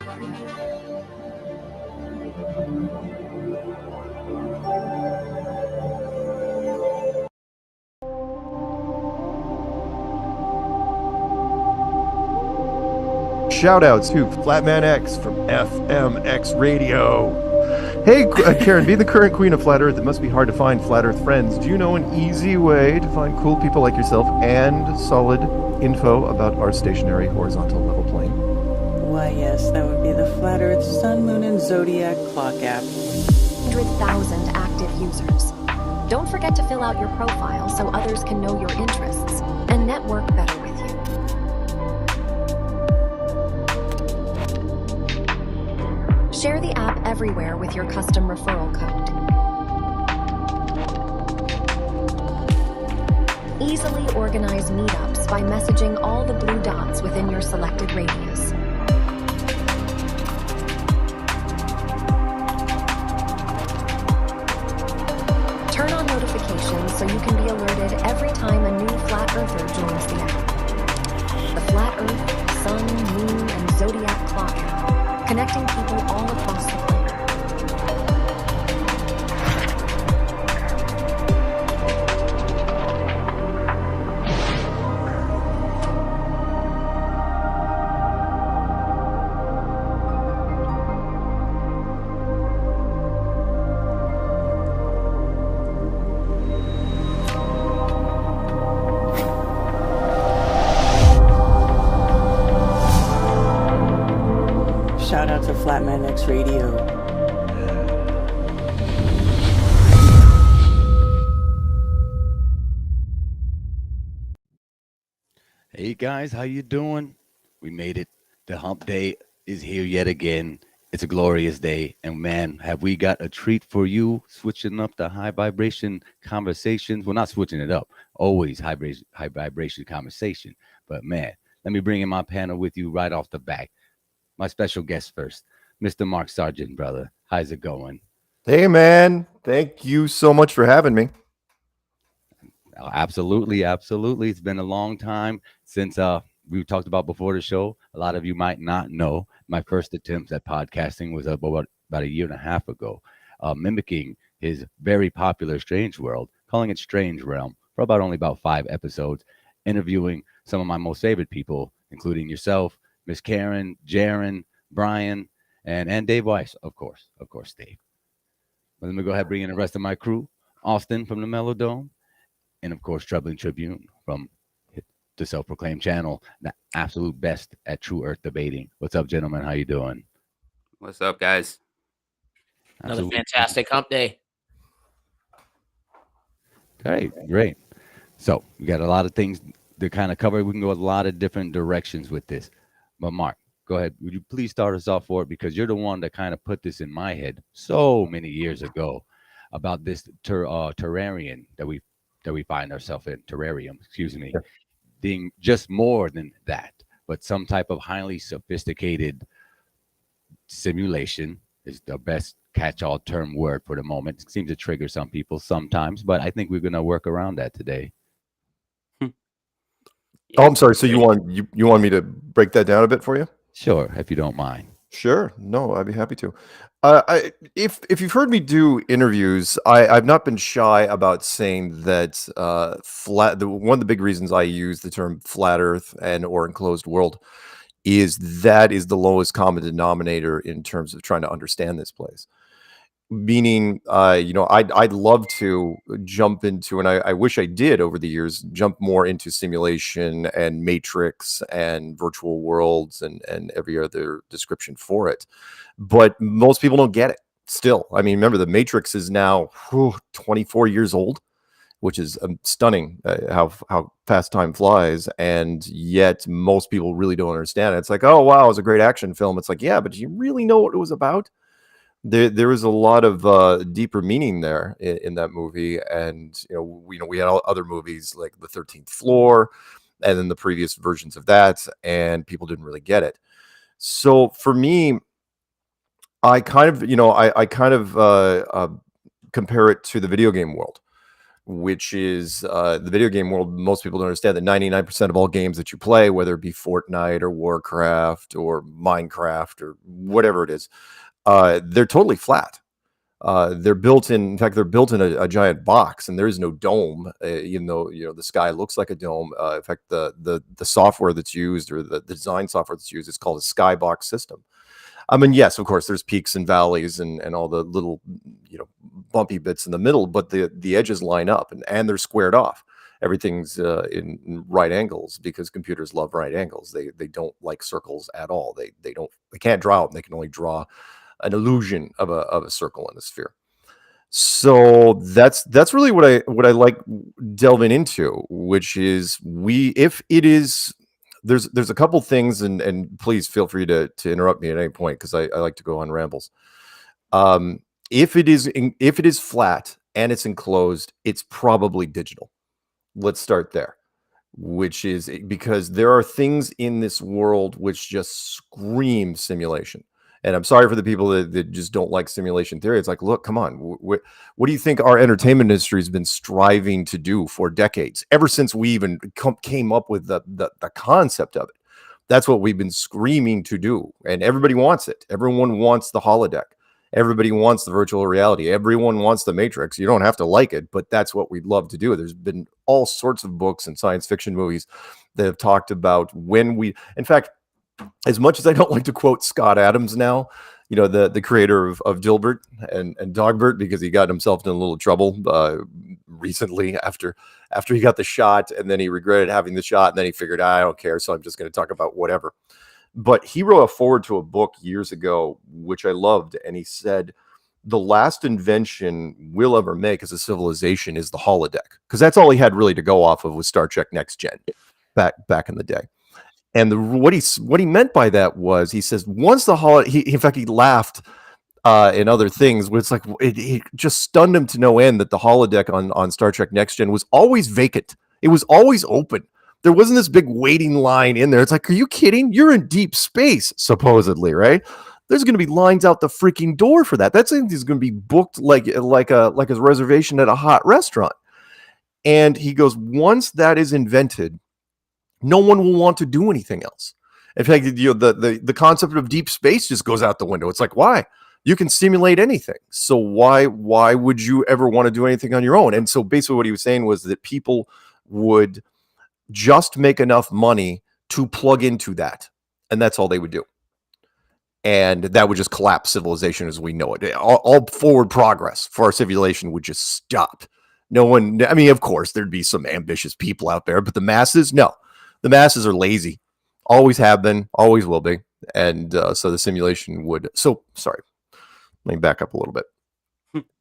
Shout out to Flatman X from FMX Radio. Hey, Karen, being the current queen of Flat Earth, it must be hard to find Flat Earth friends. Do you know an easy way to find cool people like yourself and solid info about our stationary horizontal level plane? Why, yes, that would be the Flat Earth Sun, Moon, and Zodiac Clock app. 100,000 active users. Don't forget to fill out your profile so others can know your interests and network better with you. Share the app everywhere with your custom referral code. Easily organize meetups by messaging all the blue dots within your selected radius. Turn on notifications so you can be alerted every time a new Flat Earther joins the app. The Flat Earth, Sun, Moon, and Zodiac Clock app, connecting people all across the planet. Shout out to Flatman X Radio. Hey guys, how you doing? We made it. The hump day is here yet again. It's a glorious day. And man, have we got a treat for you, switching up the high vibration conversations. Well, not switching it up, always high vibration conversation. But man, let me bring in my panel with you right off the bat. My special guest first, Mr. Mark Sargent, brother. How's it going? Hey, man. Thank you so much for having me. Oh, absolutely, absolutely. It's been a long time since we talked about before the show. A lot of you might not know my first attempt at podcasting was about a year and a half ago, mimicking his very popular Strange World, calling it Strange Realm for only about 5 episodes, interviewing some of my most favorite people, including yourself, Miss Karen, Jaron, Brian, and Dave Weiss, of course, Dave. But let me go ahead and bring in the rest of my crew. Austin from the Melodome, and of course, Troubling Tribune from the self-proclaimed channel, the absolute best at True Earth debating. What's up, gentlemen? How you doing? What's up, guys? Another fantastic hump day. Great. So we got a lot of things to kind of cover. We can go a lot of different directions with this. But Mark, go ahead. Would you please start us off for it? Because you're the one that kind of put this in my head so many years ago about this terrarium that we find ourselves in, terrarium, excuse me, being just more than that, but some type of highly sophisticated simulation is the best catch-all term word for the moment. It seems to trigger some people sometimes, but I think we're going to work around that today. Oh, I'm sorry. So you want me to break that down a bit for you? Sure, if you don't mind. Sure. No, I'd be happy to. If you've heard me do interviews, I've not been shy about saying that one of the big reasons I use the term flat Earth or enclosed world is the lowest common denominator in terms of trying to understand this place. Meaning, I'd love to jump into, and I wish I did over the years, jump more into simulation and matrix and virtual worlds and every other description for it. But most people don't get it still. I mean, remember, the Matrix is now 24 years old, which is stunning how fast time flies. And yet most people really don't understand it. It's like, oh, wow, it was a great action film. It's like, yeah, but do you really know what it was about? There was a lot of deeper meaning there in that movie, and we had other movies like The 13th Floor, and then the previous versions of that, and people didn't really get it. So for me, I kind of compare it to the video game world. which is the video game world. Most people don't understand that 99% of all games that you play, whether it be Fortnite or Warcraft or Minecraft or whatever it is, they're totally flat. They're built in fact, they're built in a giant box, and there is no dome, even though the sky looks like a dome. In fact, the software that's used, or the design software that's used, is called a skybox system. I mean, yes, of course, there's peaks and valleys and all the little, bumpy bits in the middle, but the edges line up and they're squared off. Everything's in right angles, because computers love right angles. They don't like circles at all. They can't draw them. They can only draw an illusion of a circle in a sphere. So that's really what I like delving into, which is if it is. There's a couple things, and please feel free to interrupt me at any point, because I like to go on rambles. If it is flat and it's enclosed, it's probably digital. Let's start there, which is because there are things in this world which just scream simulation. And I'm sorry for the people that just don't like simulation theory. It's like, look, come on. What do you think our entertainment industry has been striving to do for decades? Ever since we even came up with the concept of it. That's what we've been screaming to do. And everybody wants it. Everyone wants the holodeck. Everybody wants the virtual reality. Everyone wants the Matrix. You don't have to like it, but that's what we'd love to do. There's been all sorts of books and science fiction movies that have talked about in fact, as much as I don't like to quote Scott Adams now, the creator of Dilbert and Dogbert, because he got himself in a little trouble recently after he got the shot, and then he regretted having the shot, and then he figured, I don't care, so I'm just going to talk about whatever. But he wrote a foreword to a book years ago, which I loved, and he said, the last invention we'll ever make as a civilization is the holodeck, because that's all he had really to go off of was Star Trek Next Gen back in the day. And what he meant by that was, he says, once the holodeck, in fact, he laughed in other things, where it's like, it just stunned him to no end that the holodeck on Star Trek Next Gen was always vacant. It was always open. There wasn't this big waiting line in there. It's like, are you kidding? You're in deep space, supposedly, right? There's going to be lines out the freaking door for that. That thing is going to be booked like a reservation at a hot restaurant. And he goes, once that is invented, no one will want to do anything else. In fact, the concept of deep space just goes out the window. It's like, why? You can simulate anything. So why would you ever want to do anything on your own? And so basically what he was saying was that people would just make enough money to plug into that. And that's all they would do. And that would just collapse civilization as we know it. All forward progress for our civilization would just stop. No one, I mean, of course, there'd be some ambitious people out there, but the masses, no. The masses are lazy, always have been, always will be. And so the simulation would. So, sorry, let me back up a little bit.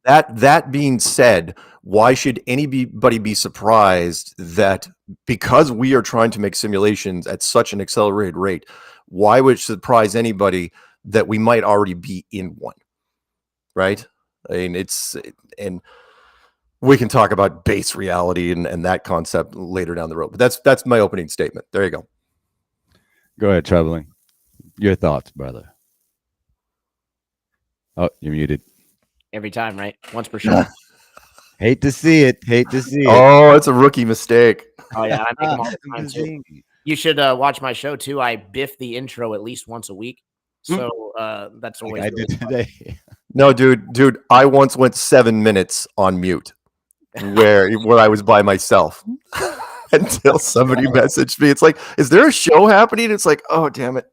That being said, why should anybody be surprised that because we are trying to make simulations at such an accelerated rate, why would it surprise anybody that we might already be in one? Right? I mean, and we can talk about base reality and that concept later down the road. But that's my opening statement. There you go. Go ahead, Troubling. Your thoughts, brother. Oh, you're muted. Every time, right? Once per show. Hate to see it. Oh, it's a rookie mistake. Oh, yeah. I make them all the time, too. You should watch my show, too. I biff the intro at least once a week. So that's always like I did today. No, dude, I once went 7 minutes on mute where I was by myself until somebody messaged me. It's like, is there a show happening? It's like, oh, damn it.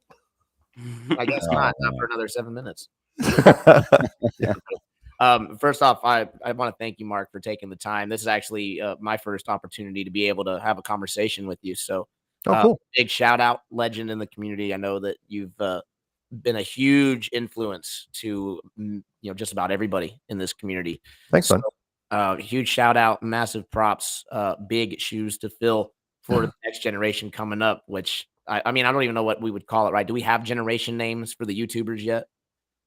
I guess not for another 7 minutes. First off, I want to thank you, Mark, for taking the time. This is actually my first opportunity to be able to have a conversation with you. So cool. Big shout out, legend in the community. I know that you've been a huge influence to just about everybody in this community. Thanks, son. Huge shout out, massive props, big shoes to fill for the next generation coming up, which I mean, I don't even know what we would call it, right? Do we have generation names for the YouTubers yet?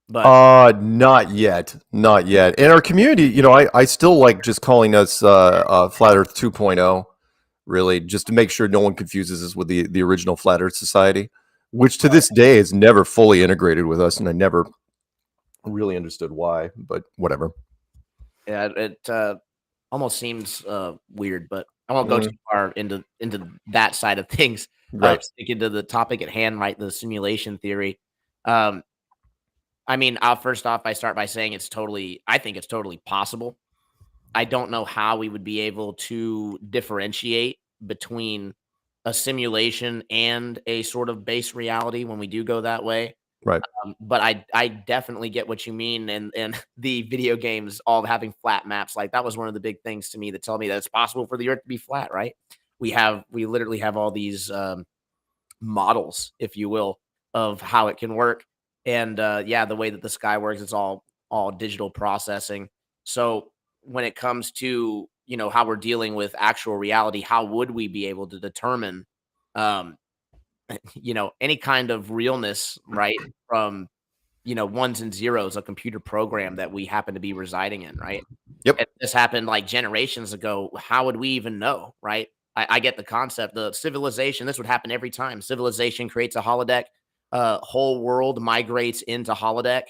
But not yet. In our community, I still like just calling us Flat Earth 2.0, really, just to make sure no one confuses us with the original Flat Earth Society, which to this day is never fully integrated with us, and I never really understood why, but whatever. Yeah, almost seems weird, but I won't go too far into that side of things. Right. Sticking to the topic at hand, right? The simulation theory. I mean, first off, I start by saying I think it's totally possible. I don't know how we would be able to differentiate between a simulation and a sort of base reality when we do go that way. Right. But I definitely get what you mean, and the video games all having flat maps, like that was one of the big things to me that tell me that it's possible for the Earth to be flat, right? We literally have all these models, if you will, of how it can work. And yeah, the way that the sky works, it's all digital processing. So when it comes to how we're dealing with actual reality, how would we be able to determine um, any kind of realness, right? From ones and zeros, a computer program that we happen to be residing in, right? Yep. If this happened like generations ago, how would we even know, right? I get the concept. The civilization, this would happen every time. Civilization creates a holodeck, whole world migrates into holodeck,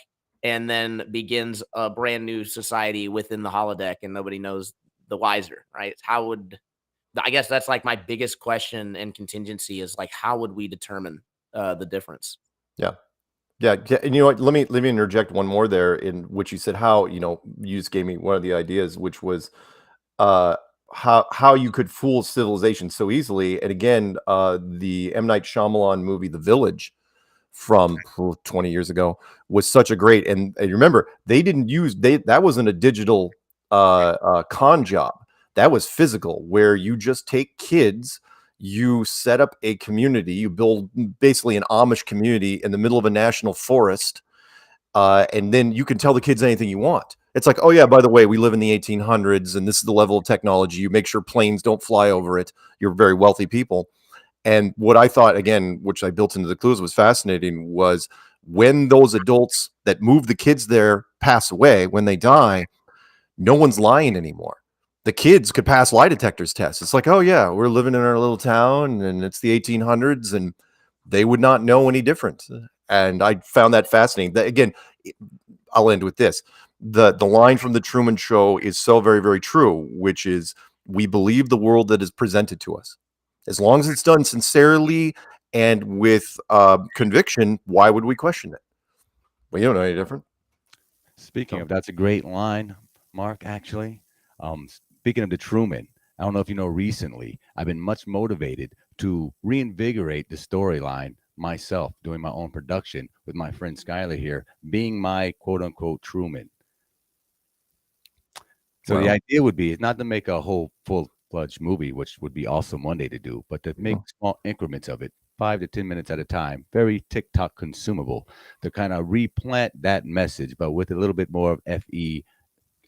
and then begins a brand new society within the holodeck, and nobody knows the wiser, right? I guess that's like my biggest question and contingency is like, how would we determine the difference? Yeah. Yeah, and you know what? Let me interject one more there, in which you said how you just gave me one of the ideas, which was uh, how you could fool civilization so easily. And again, the M. Night Shyamalan movie, The Village, from 20 years ago, was such a great. And you remember, that wasn't a digital con job. That was physical, where you just take kids. You set up a community, you build basically an Amish community in the middle of a national forest, and then you can tell the kids anything you want. It's like, oh yeah, by the way, we live in the 1800s, and this is the level of technology. You make sure planes don't fly over it. You're very wealthy people. And what I thought, again, which I built into the clues, was fascinating, was when those adults that move the kids there pass away, when they die, no one's lying anymore. The kids could pass lie detectors tests. It's like, oh yeah, we're living in our little town and it's the 1800s, and they would not know any different. And I found that fascinating. That, again, I'll end with this. The line from the Truman Show is so very, very true, which is, we believe the world that is presented to us. As long as it's done sincerely and with conviction, why would we question it? Well, you don't know any different. Speaking of, that's a great line, Mark, actually. Speaking of the Truman, I don't know if you know, recently, I've been much motivated to reinvigorate the storyline myself, doing my own production with my friend Skylar here, being my quote unquote Truman. So the idea would be, it's not to make a whole full-fledged movie, which would be awesome one day to do, but to make small increments of it, 5 to 10 minutes at a time, very TikTok consumable, to kind of replant that message, but with a little bit more of FE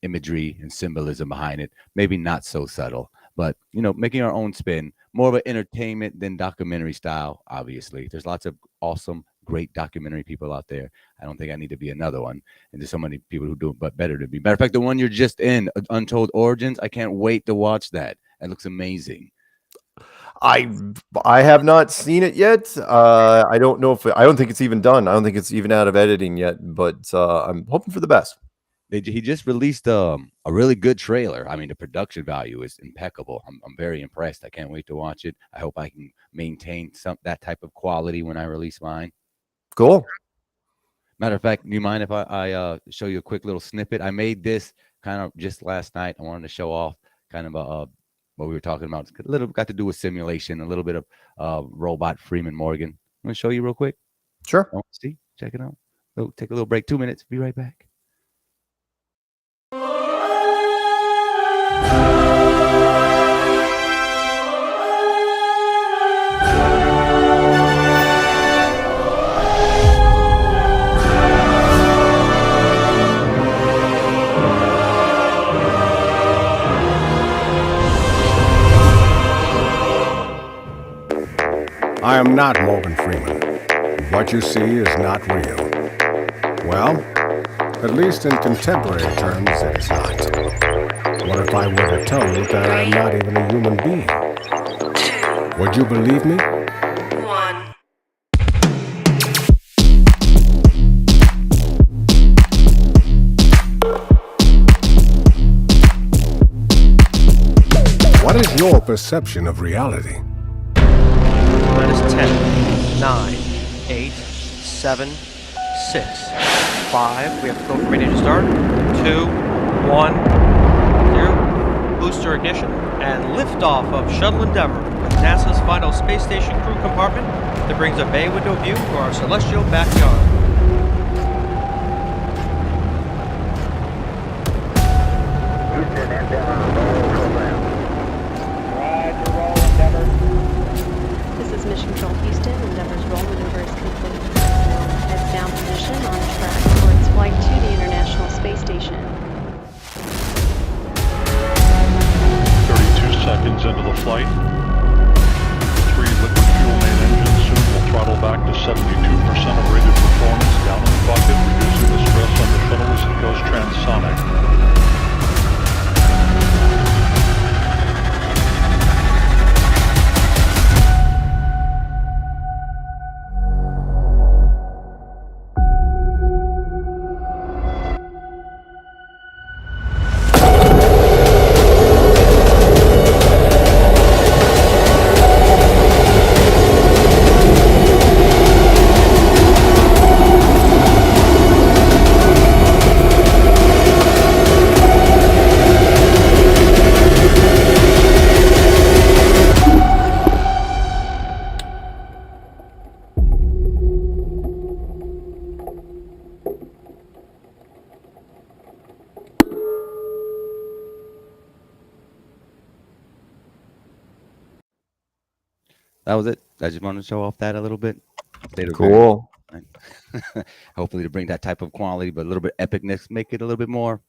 imagery and symbolism behind it, maybe not so subtle, but making our own spin, more of an entertainment than documentary style. Obviously, there's lots of awesome, great documentary people out there. I don't think I need to be another one, and there's so many people who do it but better than me. Matter of fact, the one you're just in, Untold Origins, I can't wait to watch that. It looks amazing. I have not seen it yet. I don't know I don't think it's even done. I don't think it's even out of editing yet, but I'm hoping for the best. He just released a really good trailer. I mean, the production value is impeccable. I'm very impressed. I can't wait to watch it. I hope I can maintain that type of quality when I release mine. Cool. Matter of fact, do you mind if I show you a quick little snippet? I made this kind of just last night. I wanted to show off kind of what we were talking about. It's a little got to do with simulation, a little bit of robot Freeman Morgan. I'm going to show you real quick. Sure. See, check it out. Take a little break, 2 minutes. Be right back. I am not Morgan Freeman. What you see is not real. Well, at least in contemporary terms, it is not. What if I were to tell you that I'm not even a human being? Would you believe me? What is your perception of reality? That is 10, 9, 8, 7, 6, 5. We have to go from ready to start. 2, 1, 0. Booster ignition and liftoff of Shuttle Endeavour with NASA's final space station crew compartment that brings a bay window view to our celestial backyard. Houston, Endeavour, roll program. Roger, roll, Endeavour. This is Mission Control Houston. Endeavour's roll maneuver is complete. Heads down position on track for its flight to the International Space Station. 32 seconds into the flight. 3 liquid fuel main engines soon will throttle back to 72% of rated performance down in the bucket, reducing the stress on the shuttle as it goes transonic. That was it. I just wanted to show off that a little bit. Cool. Hopefully to bring that type of quality, but a little bit epicness, make it a little bit more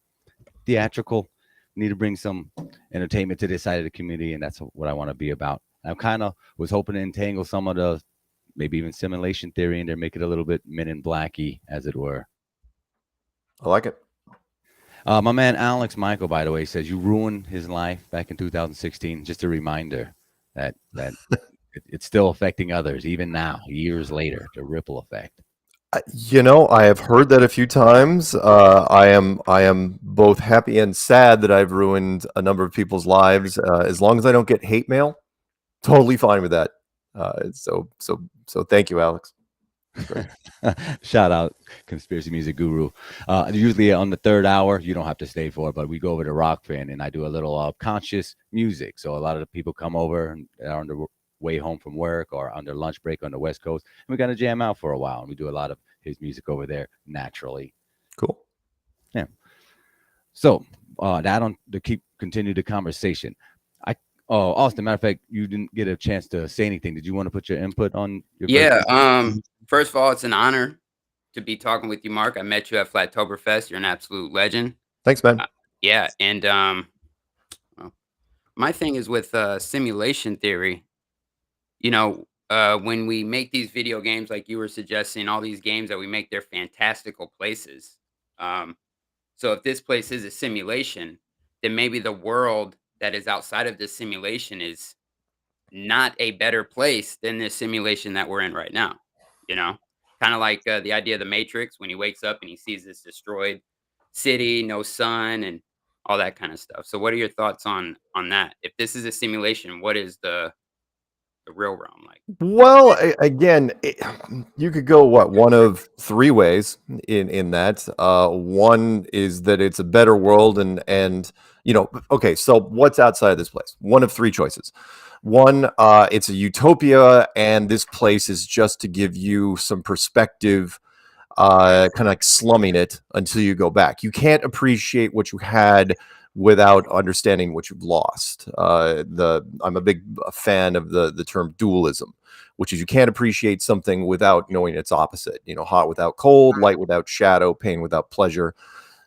theatrical. Need to bring some entertainment to this side of the community, and that's what I want to be about. I kind of was hoping to entangle some of the maybe even simulation theory in there, make it a little bit Men in Black-y, as it were. I like it. My man Alex Michael, by the way, says you ruined his life back in 2016. Just a reminder that it's still affecting others, even now, years later, the ripple effect. I have heard that a few times. I am both happy and sad that I've ruined a number of people's lives. As long as I don't get hate mail, totally fine with that. So thank you, Alex. Shout out, Conspiracy Music Guru. Usually on the third hour, you don't have to stay for it, but we go over to Rock Fan and I do a little conscious music. So a lot of the people come over and are on the way home from work or on their lunch break on the West Coast, and we got to jam out for a while. And we do a lot of his music over there naturally. Cool. Yeah. So to continue the conversation. Austin, matter of fact, you didn't get a chance to say anything. Did you want to put your input on your Yeah. First of all, it's an honor to be talking with you, Mark. I met you at Flattoberfest. You're an absolute legend. Thanks, man. Yeah. And well, my thing is with simulation theory, when we make these video games, like you were suggesting, all these games that we make, they're fantastical places. So if this place is a simulation, then maybe the world that is outside of this simulation is not a better place than this simulation that we're in right now. Kind of like the idea of the Matrix, when he wakes up and he sees this destroyed city, no sun, and all that kind of stuff. So what are your thoughts on that? If this is a simulation, what is the real realm like? Well, again, you could go one of three ways in that. One is that it's a better world, and okay. So what's outside of this place? One of three choices. One, it's a utopia, and this place is just to give you some perspective, kind of like slumming it until you go back. You can't appreciate what you had without understanding what you've lost. I'm a big fan of the term dualism, which is you can't appreciate something without knowing its opposite. Hot without cold, light without shadow, pain without pleasure,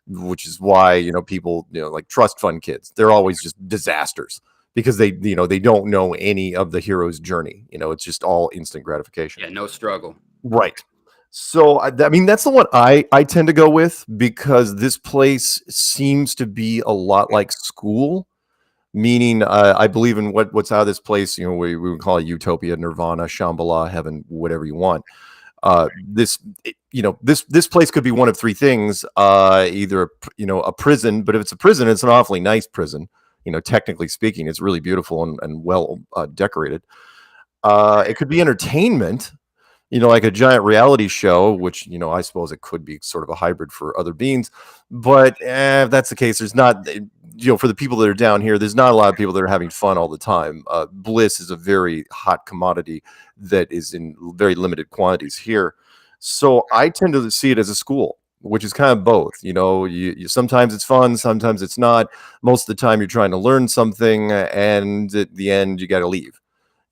which is why people like trust fund kids. They're always just disasters because they don't know any of the hero's journey. It's just all instant gratification. Yeah, no struggle. Right. So, I mean, that's the one I tend to go with, because this place seems to be a lot like school, meaning I believe in what's out of this place. We would call it utopia, nirvana, Shambhala, heaven, whatever you want. This place could be one of three things, either, a prison, but if it's a prison, it's an awfully nice prison. technically speaking, it's really beautiful and well decorated. It could be entertainment, like a giant reality show, which, I suppose it could be sort of a hybrid for other beings. But if that's the case, there's not, for the people that are down here, there's not a lot of people that are having fun all the time. Bliss is a very hot commodity that is in very limited quantities here. So I tend to see it as a school, which is kind of both. You sometimes it's fun, sometimes it's not. Most of the time, you're trying to learn something, and at the end, you got to leave.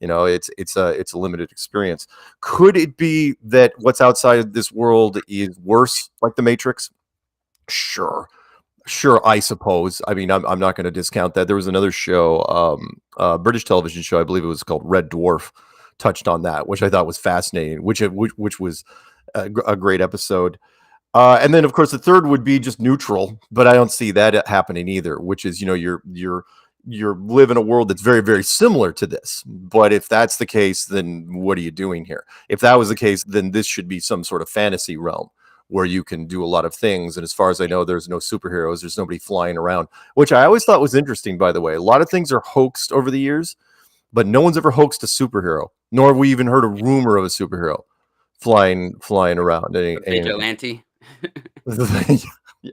It's a limited experience. Could it be that what's outside of this world is worse, like the Matrix? Sure, I suppose. I mean, I'm not going to discount that. There was another show, British television show, I believe it was called Red Dwarf, touched on that, which I thought was fascinating, which was a great episode. And then, of course, the third would be just neutral, but I don't see that happening either. Which is, you're live in a world that's very, very similar to this. But if that's the case, then what are you doing here? If that was the case, then this should be some sort of fantasy realm where you can do a lot of things. And as far as I know, there's no superheroes. There's nobody flying around, which I always thought was interesting, by the way. A lot of things are hoaxed over the years, but no one's ever hoaxed a superhero, nor have we even heard a rumor of a superhero flying around. Vigilante. Yeah.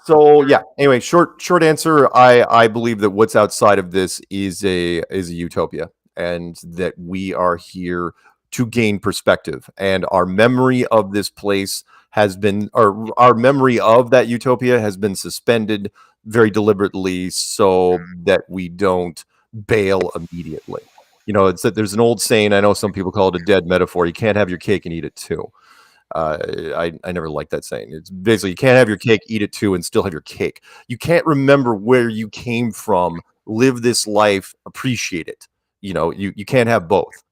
So yeah. Anyway, short answer. I believe that what's outside of this is a utopia, and that we are here to gain perspective, and our memory of this place has been, or our memory of that utopia has been suspended very deliberately, so that we don't bail immediately. It's that there's an old saying. I know some people call it a dead metaphor. You can't have your cake and eat it too. I never liked that saying. It's basically you can't have your cake, eat it too, and still have your cake. You can't remember where you came from, live this life, appreciate it. You can't have both.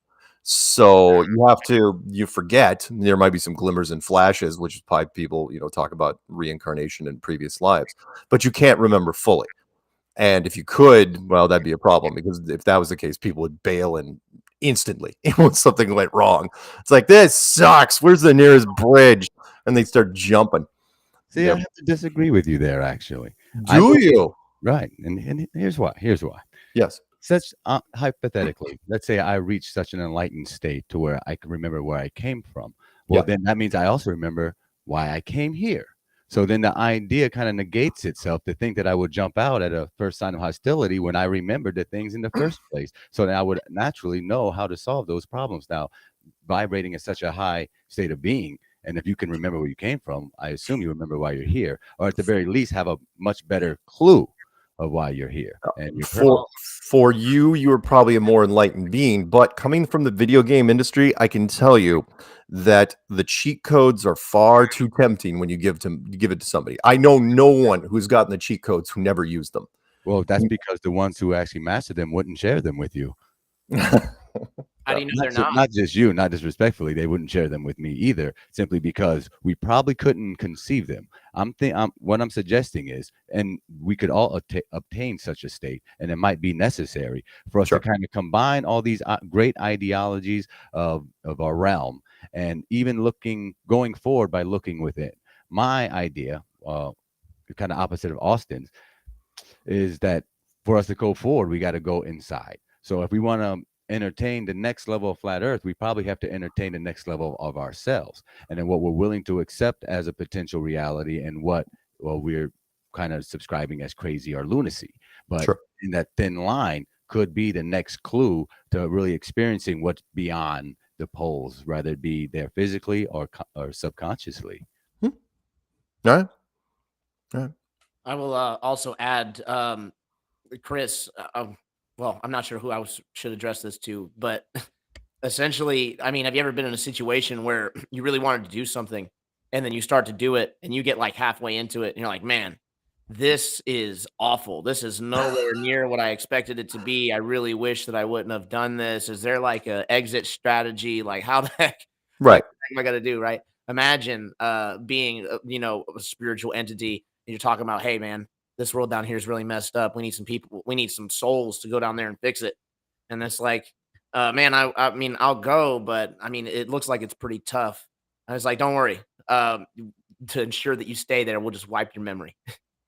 So you forget. There might be some glimmers and flashes, which is why people, talk about reincarnation in previous lives, but you can't remember fully. And if you could, well, that'd be a problem, because if that was the case, people would bail and instantly when something went wrong. It's like, this sucks. Where's the nearest bridge? And they start jumping. See, I have to disagree with you there, actually. Do you? Right. And here's why. Yes. Such hypothetically, let's say I reach such an enlightened state to where I can remember where I came from. Well, then that means I also remember why I came here. So then the idea kind of negates itself to think that I would jump out at a first sign of hostility when I remembered the things in the first place. So then I would naturally know how to solve those problems. Now, vibrating at such a high state of being, and if you can remember where you came from, I assume you remember why you're here, or at the very least have a much better clue of why you're here. And for you're probably a more enlightened being, but coming from the video game industry, I can tell you that the cheat codes are far too tempting when you give it to somebody. I know no one who's gotten the cheat codes who never used them. Well, that's because the ones who actually mastered them wouldn't share them with you. How do you know they're not? Not just you, not disrespectfully, they wouldn't share them with me either, simply because we probably couldn't conceive them. What I'm suggesting is, and we could all obtain such a state, and it might be necessary for us to kind of combine all these great ideologies of our realm, and even going forward by looking within. My idea, kind of opposite of Austin's, is that for us to go forward, we got to go inside. So if we want to entertain the next level of flat earth, we probably have to entertain the next level of ourselves, and then what we're willing to accept as a potential reality, and what we're kind of subscribing as crazy or lunacy. But in that thin line could be the next clue to really experiencing what's beyond the poles, whether it be there physically or subconsciously. All right. I will also add, Chris, well, I'm not sure who should address this to, but essentially, I mean, have you ever been in a situation where you really wanted to do something, and then you start to do it, and you get like halfway into it, and you're like, man, this is awful. This is nowhere near what I expected it to be. I really wish that I wouldn't have done this. Is there like a exit strategy? Like, how the heck, right, what am I going to do? Right. Imagine being, a spiritual entity, and you're talking about, hey, man, this world down here is really messed up. We need some people. We need some souls to go down there and fix it. And it's like, man, I mean, I'll go, but I mean, it looks like it's pretty tough. I was like, don't worry. To ensure that you stay there, we'll just wipe your memory.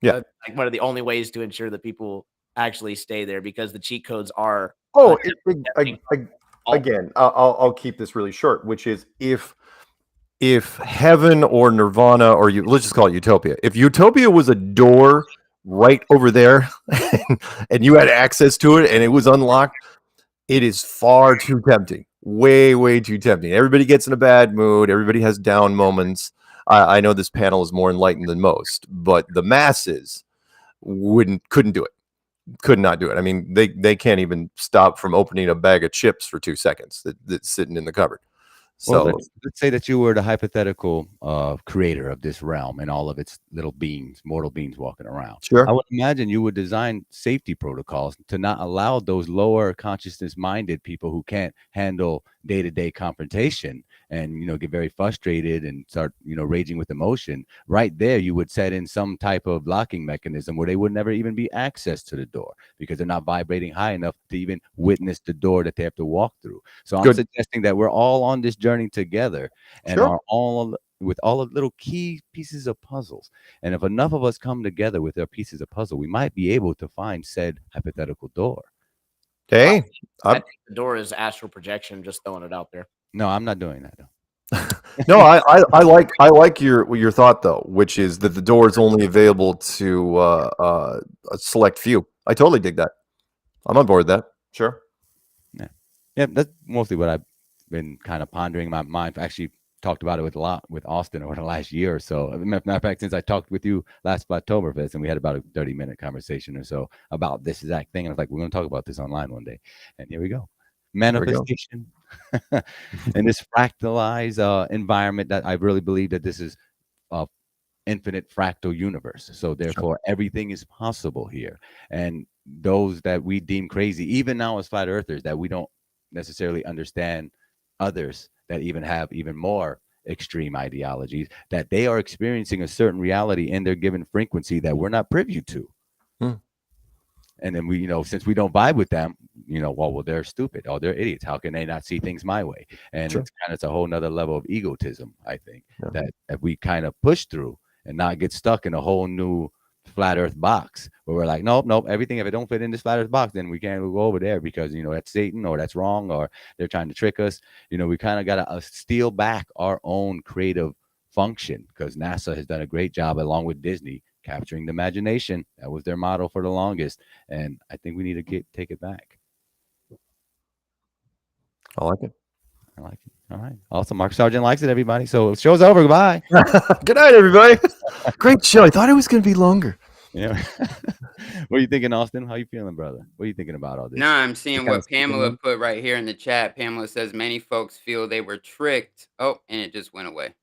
Yeah. Like one of the only ways to ensure that people actually stay there, because the cheat codes are Oh, tempting all- again, I'll keep this really short, which is if heaven or nirvana or let's just call it utopia. If utopia was a door right over there and you had access to it and it was unlocked, it is far too tempting. Way too tempting. Everybody gets in a bad mood. Everybody has down moments. I know this panel is more enlightened than most, but the masses couldn't do it. Could not do it. I mean, they can't even stop from opening a bag of chips for 2 seconds that's sitting in the cupboard. Well, So let's say that you were the hypothetical creator of this realm and all of its little beings, mortal beings walking around. Sure. I would imagine you would design safety protocols to not allow those lower consciousness-minded people who can't handle day-to-day confrontation and get very frustrated and start raging with emotion. Right there, you would set in some type of locking mechanism where they would never even be access to the door because they're not vibrating high enough to even witness the door that they have to walk through. So I'm suggesting that we're all on this journey together and are all with all the little key pieces of puzzles. And if enough of us come together with our pieces of puzzle, we might be able to find said hypothetical door. Hey, I think the door is astral projection, just throwing it out there. No, I'm not doing that though. No, I like your thought though, which is that the door is only available to a select few. I totally dig that. I'm on board with that. Sure. Yeah, that's mostly what I've been kind of pondering in my mind. I've actually talked about it with Austin over the last year or so. As a matter of fact, since I talked with you last Oktoberfest, and we had about a 30-minute conversation or so about this exact thing. And I was like, we're going to talk about this online one day. And here we go. Manifestation. In this fractalized environment that I really believe that this is a infinite fractal universe. So therefore, everything is possible here. And those that we deem crazy, even now as flat earthers, that we don't necessarily understand others that even have even more extreme ideologies, that they are experiencing a certain reality in their given frequency that we're not privy to. And then we, since we don't vibe with them, well, they're stupid. Oh, they're idiots. How can they not see things my way? And it's a whole nother level of egotism, I think, that if we kind of push through and not get stuck in a whole new flat earth box where we're like, nope, everything, if it don't fit in this flat earth box, then we can't go over there because, that's Satan or that's wrong or they're trying to trick us. We kind of got to steal back our own creative function because NASA has done a great job along with Disney capturing the imagination. That was their motto for the longest. And I think we need to take it back. I like it. All right. Also, Mark Sargent likes it, everybody. So show's over. Goodbye. Good night, everybody. Great show. I thought it was going to be longer. Yeah. What are you thinking, Austin? How you feeling, brother? What are you thinking about all this? No, I'm seeing what Pamela put right here in the chat. Pamela says many folks feel they were tricked. Oh, and it just went away.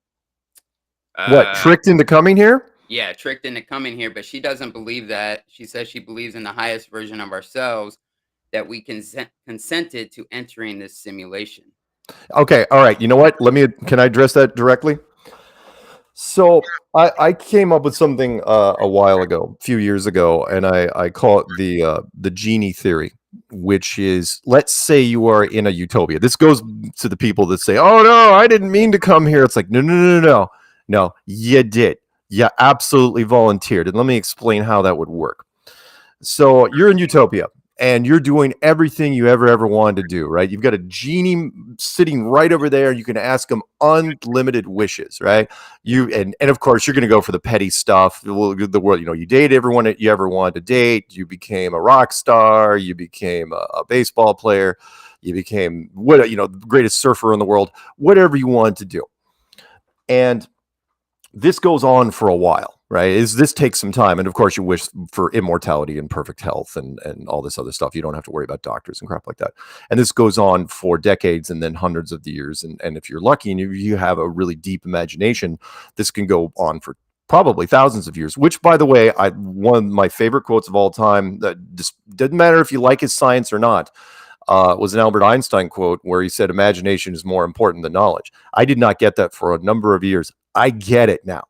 What, tricked into coming here? Yeah, tricked into coming here, but she doesn't believe that. She says she believes in the highest version of ourselves, that we consented to entering this simulation. Okay, all right. You know what? Can I address that directly? So I came up with something a while ago, a few years ago, and I call it the genie theory, which is, let's say you are in a utopia. This goes to the people that say, "Oh no, I didn't mean to come here." It's like, no, you did. You absolutely volunteered, and let me explain how that would work. So you're in utopia. And you're doing everything you ever wanted to do, right? You've got a genie sitting right over there. You can ask him unlimited wishes, right? And of course, you're going to go for the petty stuff. The world, you dated everyone that you ever wanted to date. You became a rock star. You became a baseball player. You became the greatest surfer in the world. Whatever you wanted to do, and this goes on for a while. Right? This takes some time. And of course, you wish for immortality and perfect health and all this other stuff. You don't have to worry about doctors and crap like that. And this goes on for decades and then hundreds of years. And if you're lucky and you have a really deep imagination, this can go on for probably thousands of years, which, by the way, one of my favorite quotes of all time, that just doesn't matter if you like his science or not, was an Albert Einstein quote where he said, imagination is more important than knowledge. I did not get that for a number of years. I get it now.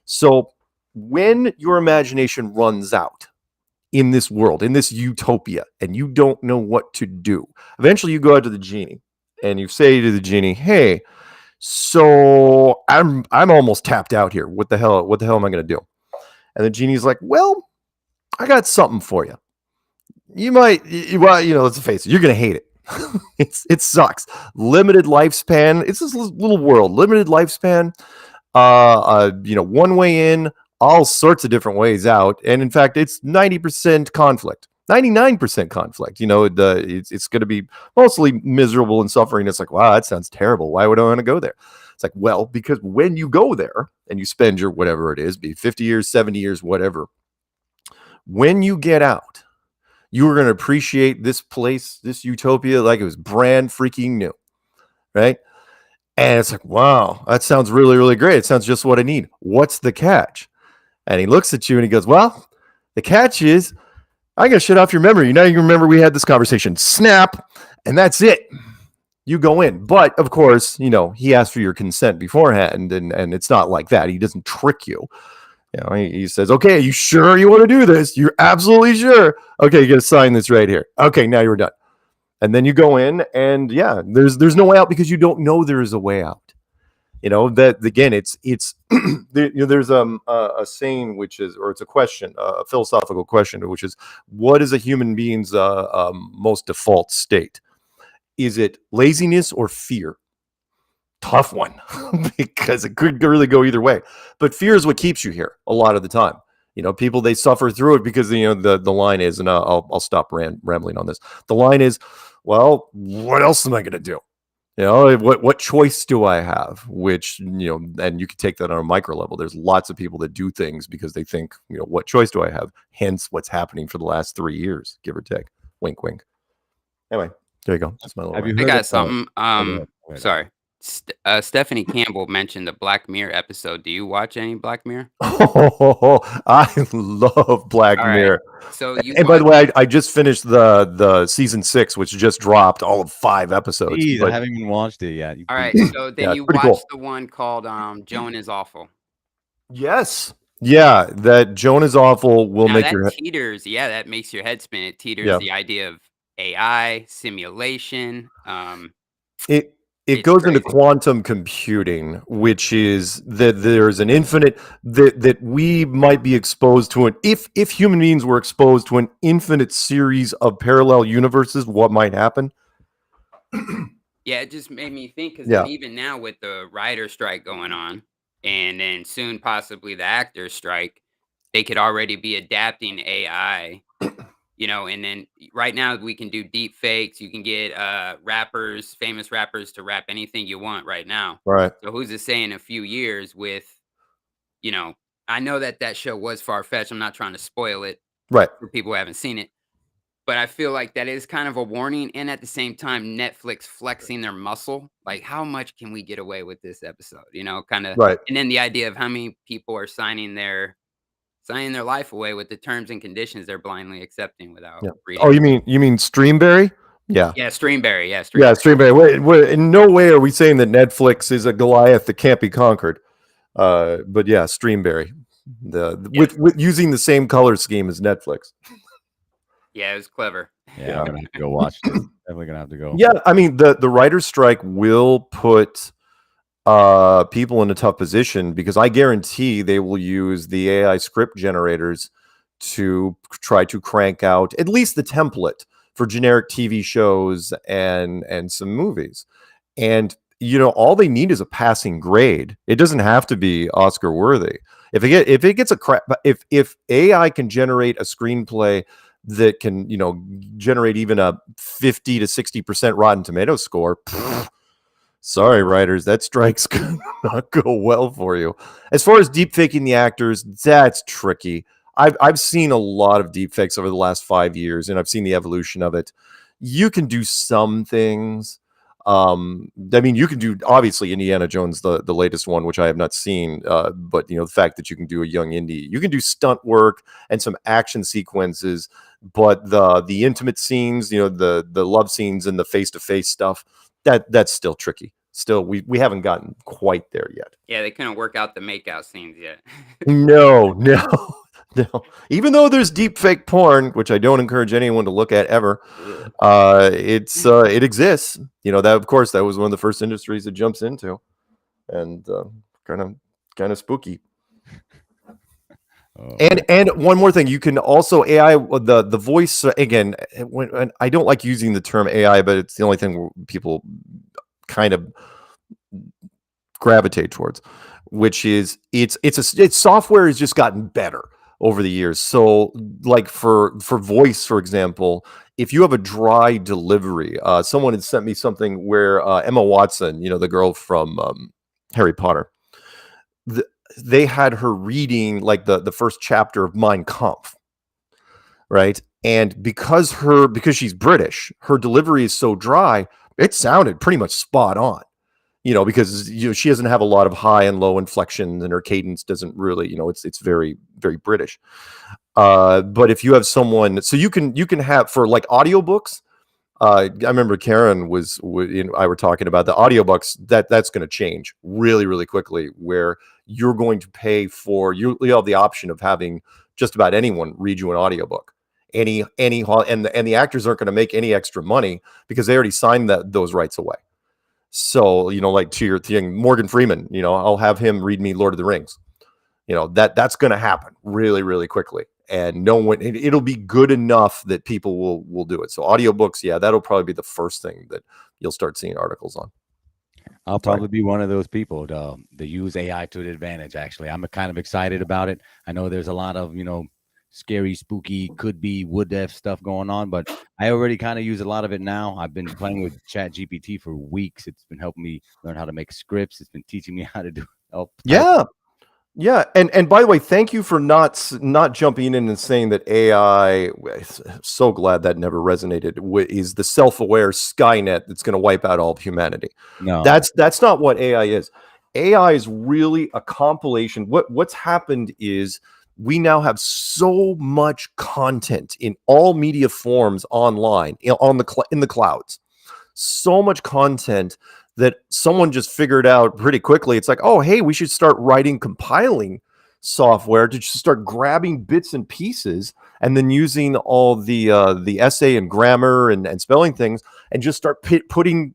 So when your imagination runs out in this world, in this utopia, and you don't know what to do, eventually you go out to the genie and you say to the genie, "Hey, so I'm almost tapped out here. What the hell am I going to do?" And the genie's like, well, I got something for you. You might, well, let's face it, you're going to hate it. It sucks. Limited lifespan. It's this little world. Limited lifespan. One way in, all sorts of different ways out. And in fact, it's 90% conflict. 99% conflict. It's going to be mostly miserable and suffering. It's like, wow, that sounds terrible. Why would I want to go there? It's like, well, because when you go there and you spend your whatever it is, be 50 years, 70 years, whatever, when you get out, you are going to appreciate this place, this utopia, like it was brand freaking new, right? And it's like, wow, that sounds really, really great. It sounds just what I need. What's the catch? And he looks at you and he goes, well, the catch is I'm going to shut off your memory. Now you remember we had this conversation. Snap, and that's it. You go in. But, of course, he asked for your consent beforehand, and it's not like that. He doesn't trick you. He says, okay, are you sure you want to do this? You're absolutely sure. Okay, you got to sign this right here. Okay, now you're done. And then you go in, and yeah, there's no way out because you don't know there is a way out. That again, it's there's a saying which is, or it's a question, a philosophical question, which is, what is a human being's most default state? Is it laziness or fear? Tough one because it could really go either way. But fear is what keeps you here a lot of the time. People, they suffer through it because the line is, and I'll stop rambling on this. The line is, well, what else am I going to do? What choice do I have? Which, and you can take that on a micro level. There's lots of people that do things because they think, what choice do I have? Hence what's happening for the last 3 years, give or take. Wink, wink. Anyway, there you go. That's my little I got something. Sorry. Stephanie Campbell mentioned the Black Mirror episode. Do you watch any Black Mirror? Oh, I love Black Mirror. So by the way, I just finished the season 6, which just dropped all of 5 episodes. Jeez, I haven't even watched it yet. All right, so then you watched the one called Joan is Awful. Yes. Yeah, that Joan is Awful will make your head teeters. Yeah, that makes your head spin. It teeters the idea of AI simulation. It goes into quantum computing, which is that there's an infinite that we might be exposed to if human beings were exposed to an infinite series of parallel universes, what might happen? Yeah, it just made me think because even now with the writer strike going on, and then soon possibly the actor strike, they could already be adapting AI. And then right now we can do deep fakes. You can get famous rappers to rap anything you want right now. Right. So who's to say in a few years with, I know that show was far-fetched. I'm not trying to spoil it for people who haven't seen it. But I feel like that is kind of a warning. And at the same time, Netflix flexing their muscle. Like, how much can we get away with this episode? Kind of. Right. And then the idea of how many people are signing their life away with the terms and conditions they're blindly accepting without reading. Oh, you mean Streamberry? Yeah. Yeah, Streamberry. Yeah, Streamberry. Wait, in no way are we saying that Netflix is a Goliath that can't be conquered. But yeah, Streamberry. With using the same color scheme as Netflix. Yeah, it was clever. Yeah, I'm gonna have to go watch this. Definitely gonna have to go. Yeah, I mean the writer's strike will put people in a tough position because I guarantee they will use the AI script generators to try to crank out at least the template for generic TV shows and some movies. And all they need is a passing grade. It doesn't have to be Oscar worthy. If it gets if AI can generate a screenplay that can generate even a 50 to 60% Rotten Tomatoes score, sorry, writers, that strike's gonna not go well for you. As far as deep faking the actors, that's tricky. I've seen a lot of deep fakes over the last 5 years, and I've seen the evolution of it. You can do some things. I mean, you can do obviously Indiana Jones, the latest one, which I have not seen. But the fact that you can do a young Indy, you can do stunt work and some action sequences. But the intimate scenes, the love scenes and the face-to-face stuff, that's still tricky. Still, we haven't gotten quite there yet. Yeah, they couldn't work out the makeout scenes yet. No. Even though there's deep fake porn, which I don't encourage anyone to look at ever, it exists. That of course that was one of the first industries it jumps into, and kind of spooky. And one more thing, you can also AI the voice again. When I don't like using the term AI, but it's the only thing where people kind of gravitate towards, which is it's software has just gotten better over the years. So like for voice, for example, if you have a dry delivery, someone had sent me something where Emma Watson, the girl from Harry Potter, they had her reading like the first chapter of Mein Kampf, right? And because she's British, her delivery is so dry, it sounded pretty much spot on. Because she doesn't have a lot of high and low inflections, and her cadence doesn't really, it's very, very British. But if you have someone, so you can have for like audiobooks. I remember Karen I were talking about the audiobooks that's going to change really, really quickly, where you're going to pay for you have the option of having just about anyone read you an audiobook. And the actors aren't going to make any extra money because they already signed those rights away. So, like to your thing, Morgan Freeman, I'll have him read me Lord of the Rings. That's going to happen really, really quickly. And it'll be good enough that people will do it. So audiobooks, yeah, that'll probably be the first thing that you'll start seeing articles on. I'll probably be one of those people to use AI to the advantage. Actually, I'm kind of excited about it. I know there's a lot of, scary, spooky, could be, would have stuff going on, but I already kind of use a lot of it now. I've been playing with Chat GPT for weeks. It's been helping me learn how to make scripts. It's been teaching me how to do Yeah, and by the way, thank you for not jumping in and saying that AI. So glad that never resonated. Is the self-aware Skynet that's going to wipe out all of humanity? No, that's not what AI is. AI is really a compilation. What's happened is we now have so much content in all media forms online, in the clouds. So much content that someone just figured out pretty quickly. It's like, oh, hey, we should start writing compiling software to just start grabbing bits and pieces and then using all the essay and grammar and spelling things and just start putting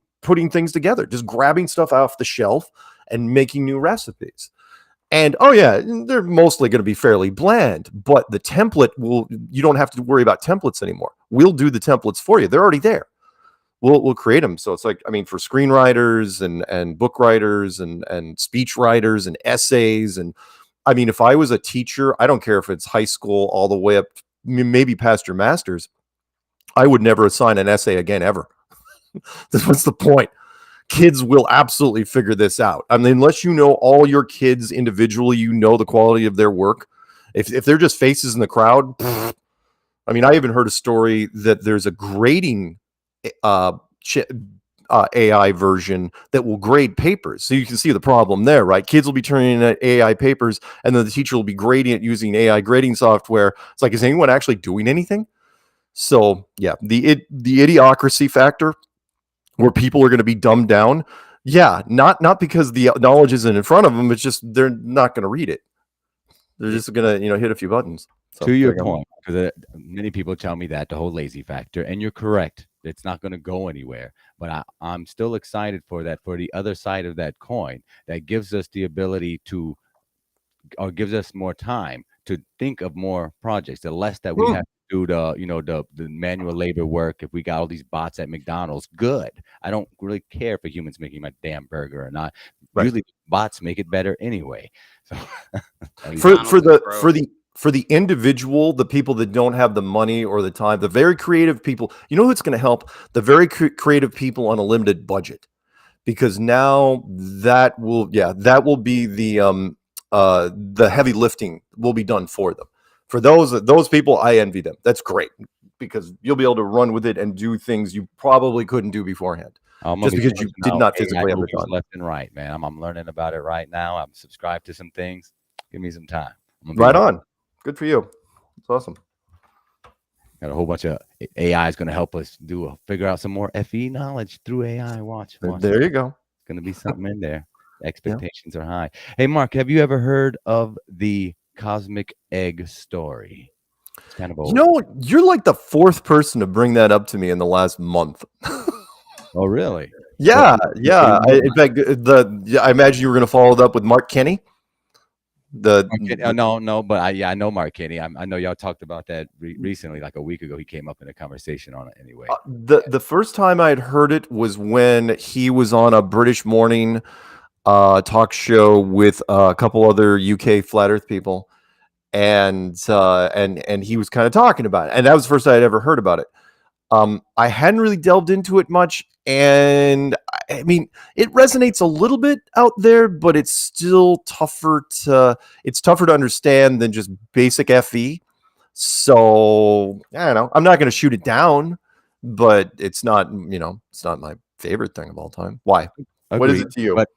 things together, just grabbing stuff off the shelf and making new recipes. And oh yeah, they're mostly going to be fairly bland, but the template you don't have to worry about templates anymore. We'll do the templates for you. They're already there. We'll create them. So it's like, for screenwriters and book writers and speech writers and essays. And if I was a teacher, I don't care if it's high school all the way up, maybe past your master's, I would never assign an essay again, ever. What's the point? Kids will absolutely figure this out. Unless you know all your kids individually, the quality of their work. If they're just faces in the crowd, I even heard a story that there's a grading AI version that will grade papers. So you can see the problem there, right? Kids will be turning in AI papers, and then the teacher will be grading it using AI grading software. It's like, is anyone actually doing anything? So yeah, the idiocracy factor, where people are going to be dumbed down. Yeah, not because the knowledge isn't in front of them. It's just they're not going to read it. They're just going to hit a few buttons. So, to your point, because many people tell me that the whole lazy factor, and you're correct. It's not going to go anywhere. But I'm still excited for that, for the other side of that coin, that gives us the ability to, or gives us more time to think of more projects. The less that we have to do the manual labor work. If we got all these bots at McDonald's, good. I don't really care if a human's making my damn burger or not. Right. Usually bots make it better anyway. So for the individual, the people that don't have the money or the time, the very creative people, who's going to help? The very creative people on a limited budget, because now that will be the heavy lifting will be done for them. For those people, I envy them. That's great, because you'll be able to run with it and do things you probably couldn't do beforehand. Just because you did not physically have the time. Left and right, man. I'm learning about it right now. I'm subscribed to some things. Give me some time. Right on. Good for you. It's awesome. Got a whole bunch of AI is going to help us figure out some more FE knowledge through AI. Watch there you go. It's going to be something in there. Expectations are high. Hey, Mark, have you ever heard of the cosmic egg story? It's kind of old. You're like the fourth person to bring that up to me in the last month. Oh, really? Yeah. In fact, I imagine you were going to follow it up with Mark Kenny. No, but I know Mark Kenny. I know y'all talked about that recently, like a week ago. He came up in a conversation on it anyway. The first time I had heard it was when he was on a British morning talk show with a couple other UK flat Earth people, and he was kind of talking about it, and that was the first I had ever heard about it. I hadn't really delved into it much, and I mean, it resonates a little bit out there, but it's still tougher to understand than just basic FE. So I don't know. I'm not going to shoot it down, but it's not my favorite thing of all time. Why? What is Agreed, it to you? But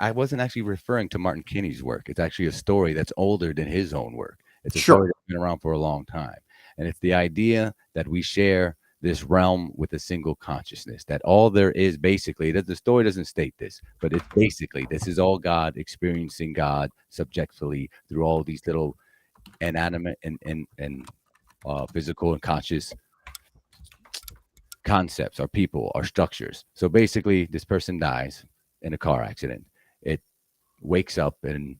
I wasn't actually referring to Martin Kinney's work. It's actually a story that's older than his own work. It's a story that's been around for a long time. And it's the idea that we share this realm with a single consciousness, that all there is basically, that the story doesn't state this, but it's basically, this is all God experiencing God subjectively through all these little inanimate and physical and conscious concepts or people or structures. So basically, this person dies in a car accident. It wakes up in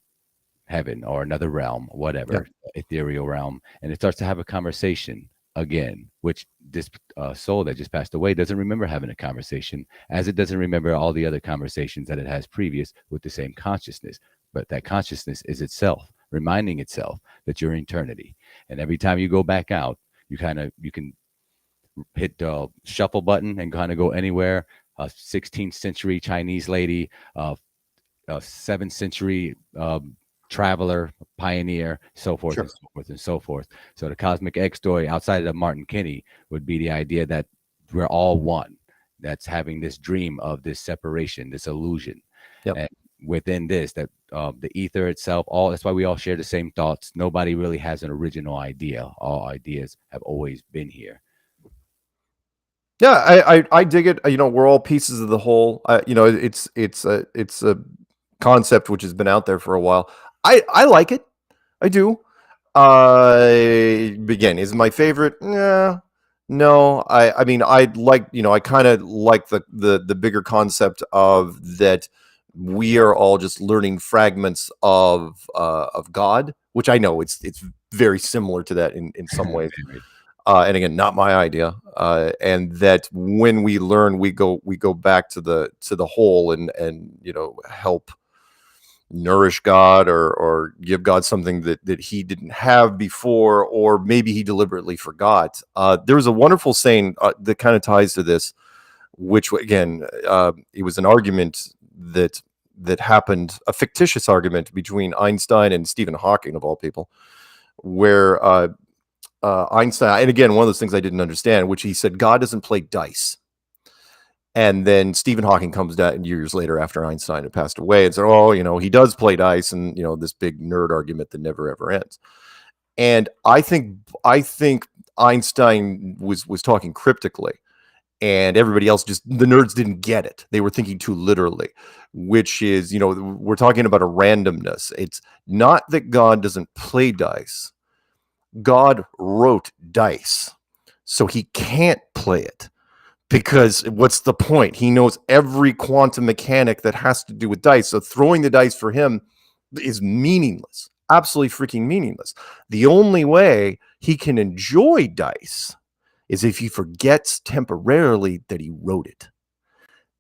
heaven or another realm, whatever, ethereal realm, and it starts to have a conversation again, which this soul that just passed away doesn't remember having a conversation, as it doesn't remember all the other conversations that it has previous with the same consciousness. But that consciousness is itself reminding itself that you're in eternity. And every time you go back out, you can hit the shuffle button and kind of go anywhere. A 16th century Chinese lady, a 7th century traveler, pioneer, so forth and so forth and so forth. So the Cosmic Egg story outside of Martin Kinney would be the idea that we're all one. That's having this dream of this separation, this illusion. And within this, that the ether itself, that's why we all share the same thoughts. Nobody really has an original idea. All ideas have always been here. Yeah, I dig it. We're all pieces of the whole. It's a concept which has been out there for a while. I like it. I do. Again, is it my favorite? Yeah. No. I mean, I like, I kind of like the bigger concept of that we are all just learning fragments of God, which I know it's very similar to that in some ways. And again, not my idea. And that when we learn, we go back to the whole and help nourish God or give God something that he didn't have before, or maybe he deliberately forgot. There was a wonderful saying that kind of ties to this, which again, it was an argument that happened, a fictitious argument between Einstein and Stephen Hawking, of all people, where Einstein, and again, one of those things I didn't understand, which he said, God doesn't play dice. And then Stephen Hawking comes down years later after Einstein had passed away and said, oh, he does play dice, and, this big nerd argument that never, ever ends. And I think Einstein was talking cryptically, and everybody else the nerds didn't get it. They were thinking too literally, which is, we're talking about a randomness. It's not that God doesn't play dice. God wrote dice, so he can't play it, because what's the point? He knows every quantum mechanic that has to do with dice. So throwing the dice for him is meaningless, absolutely freaking meaningless. The only way he can enjoy dice is if he forgets temporarily that he wrote it.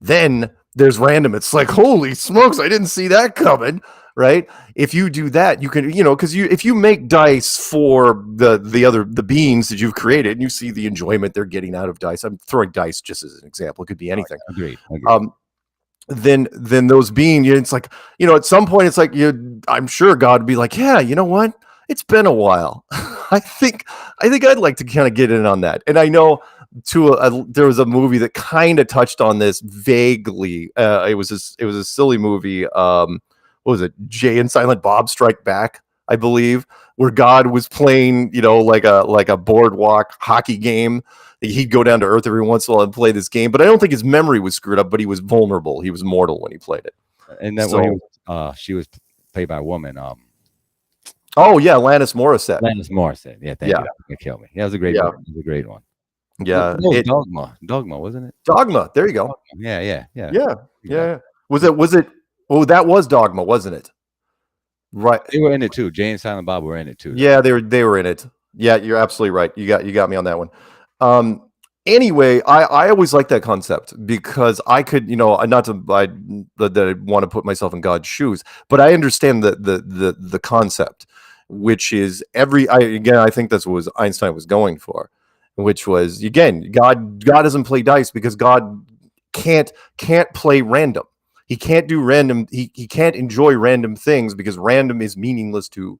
Then there's random. It's like, holy smokes, I didn't see that coming. Right? If you do that, you can, because if you make dice for the beings that you've created, and you see the enjoyment they're getting out of dice. I'm throwing dice just as an example. It could be anything. Agreed. Then those beings, it's like, at some point, it's like, I'm sure God would be like, yeah, you know what? It's been a while. I think I'd like to kind of get in on that. And I know there was a movie that kind of touched on this vaguely. It was a silly movie. What was it? Jay and Silent Bob Strike Back, I believe, where God was playing, like a boardwalk hockey game. He'd go down to Earth every once in a while and play this game, but I don't think his memory was screwed up, but he was vulnerable. He was mortal when he played it. And that way, she was played by a woman. Oh yeah, Alanis Morissette. Yeah, thank you. That killed me. Yeah, it was a great one. It was a great one. Yeah. Dogma, wasn't it? Dogma. There you go. Yeah. Was it? Oh, that was Dogma, wasn't it? Right. They were in it too. Jay and Silent Bob were in it too. Though. Yeah, they were in it. Yeah, you're absolutely right. You got me on that one. Anyway, I always liked that concept because I could, not to that I want to put myself in God's shoes, but I understand the concept, which is I think that's what Einstein was going for, which was again, God doesn't play dice because God can't play random. He can't do random. He can't enjoy random things because random is meaningless to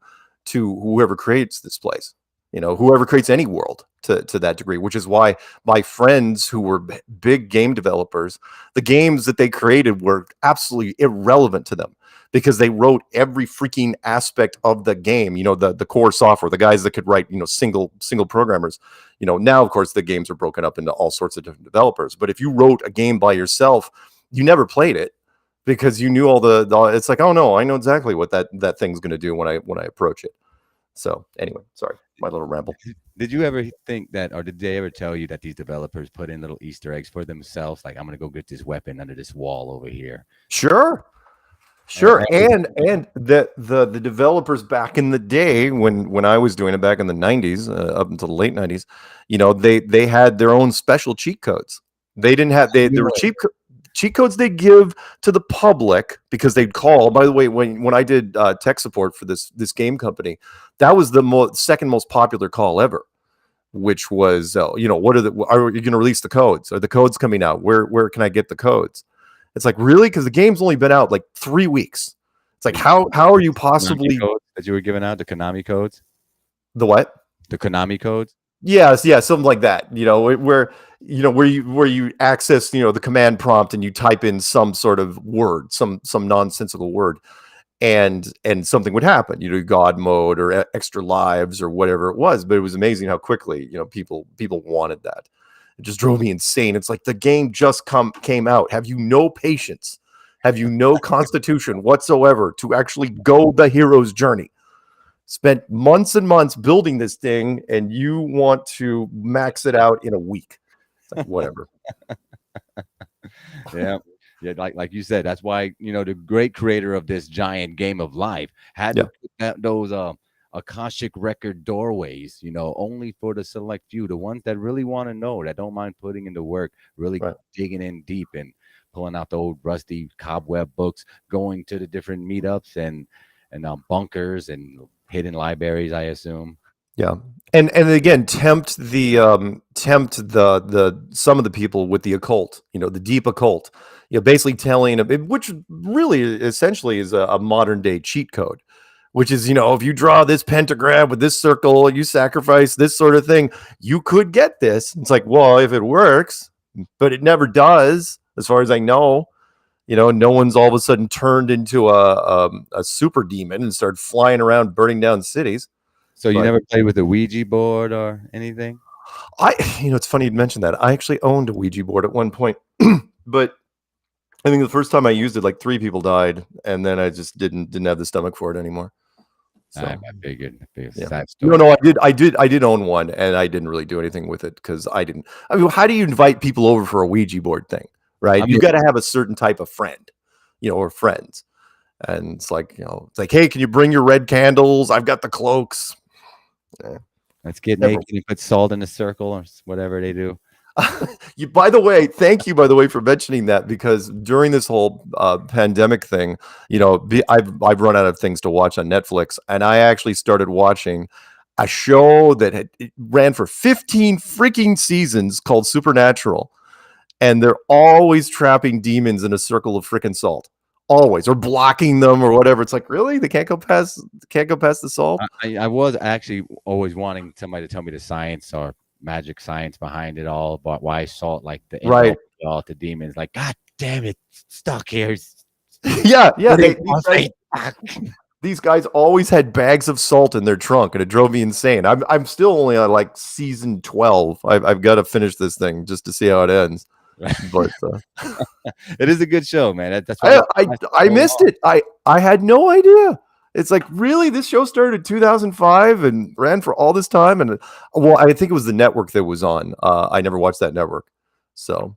whoever creates this place. Whoever creates any world to that degree, which is why my friends who were big game developers, the games that they created were absolutely irrelevant to them because they wrote every freaking aspect of the game. The core software, the guys that could write, single programmers. Now of course the games are broken up into all sorts of different developers. But if you wrote a game by yourself, you never played it because you knew all the it's like, oh no, I know exactly what that thing's going to do when I approach it. So anyway, sorry, my little ramble. Did you ever think that, or did they ever tell you that these developers put in little Easter eggs for themselves? Like, I'm going to go get this weapon under this wall over here. Sure. And the developers back in the day when I was doing it back in the 90s, up until the late 90s, they had their own special cheat codes. They didn't have, there were cheat codes they give to the public because they'd call. By the way, when I did tech support for this game company, that was the second most popular call ever, which was, are you going to release the codes? Are the codes coming out? Where can I get the codes? It's like, really? Because the game's only been out like 3 weeks. It's like, how are you possibly that you were giving out the Konami codes? The what? The Konami codes? Yeah, something like that. Where you access, the command prompt and you type in some sort of word, some nonsensical word, and something would happen. God mode or extra lives or whatever it was. But it was amazing how quickly people wanted that. It just drove me insane. It's like the game just came out. Have you no patience? Have you no constitution whatsoever to actually go the hero's journey? Spent months and months building this thing, and you want to max it out in a week. It's like, whatever. Yeah. Like you said, that's why the great creator of this giant game of life had to put those Akashic record doorways, only for the select few, the ones that really want to know, that don't mind putting in the work, really digging in deep and pulling out the old rusty cobweb books, going to the different meetups and bunkers and hidden libraries, I assume. Yeah. And again, tempt the some of the people with the occult, the deep occult, basically telling, which really essentially is a modern day cheat code, which is, if you draw this pentagram with this circle, you sacrifice this sort of thing, you could get this. It's like, well, if it works, but it never does, as far as I know. No one's all of a sudden turned into a super demon and started flying around burning down cities. So you never played with a Ouija board or anything? It's funny you'd mention that. I actually owned a Ouija board at one point, but I think the first time I used it, like 3 people died, and then I just didn't have the stomach for it anymore. So I figured. Yeah. No, I did own one, and I didn't really do anything with it because I didn't. I mean, how do you invite people over for a Ouija board thing? Right, you've got to have a certain type of friend, or friends, and it's like, hey, can you bring your red candles? I've got the cloaks. Let's get naked and put salt in a circle or whatever they do. By the way, thank you, for mentioning that, because during this whole pandemic thing, I've run out of things to watch on Netflix, and I actually started watching a show that it ran for 15 freaking seasons called Supernatural. And they're always trapping demons in a circle of freaking salt, always, or blocking them or whatever. It's like, really, they can't go past the salt. I was actually always wanting somebody to tell me the science or magic science behind it all, but why salt, like the all to demons. Like, God damn it, stuck here. Yeah. These guys always had bags of salt in their trunk, and it drove me insane. I'm still only on like season 12. I've got to finish this thing just to see how it ends. But it is a good show, man. That's why I missed it. I had no idea. It's like, really, this show started in 2005 and ran for all this time, and I think it was the network that was on. I never watched that network, so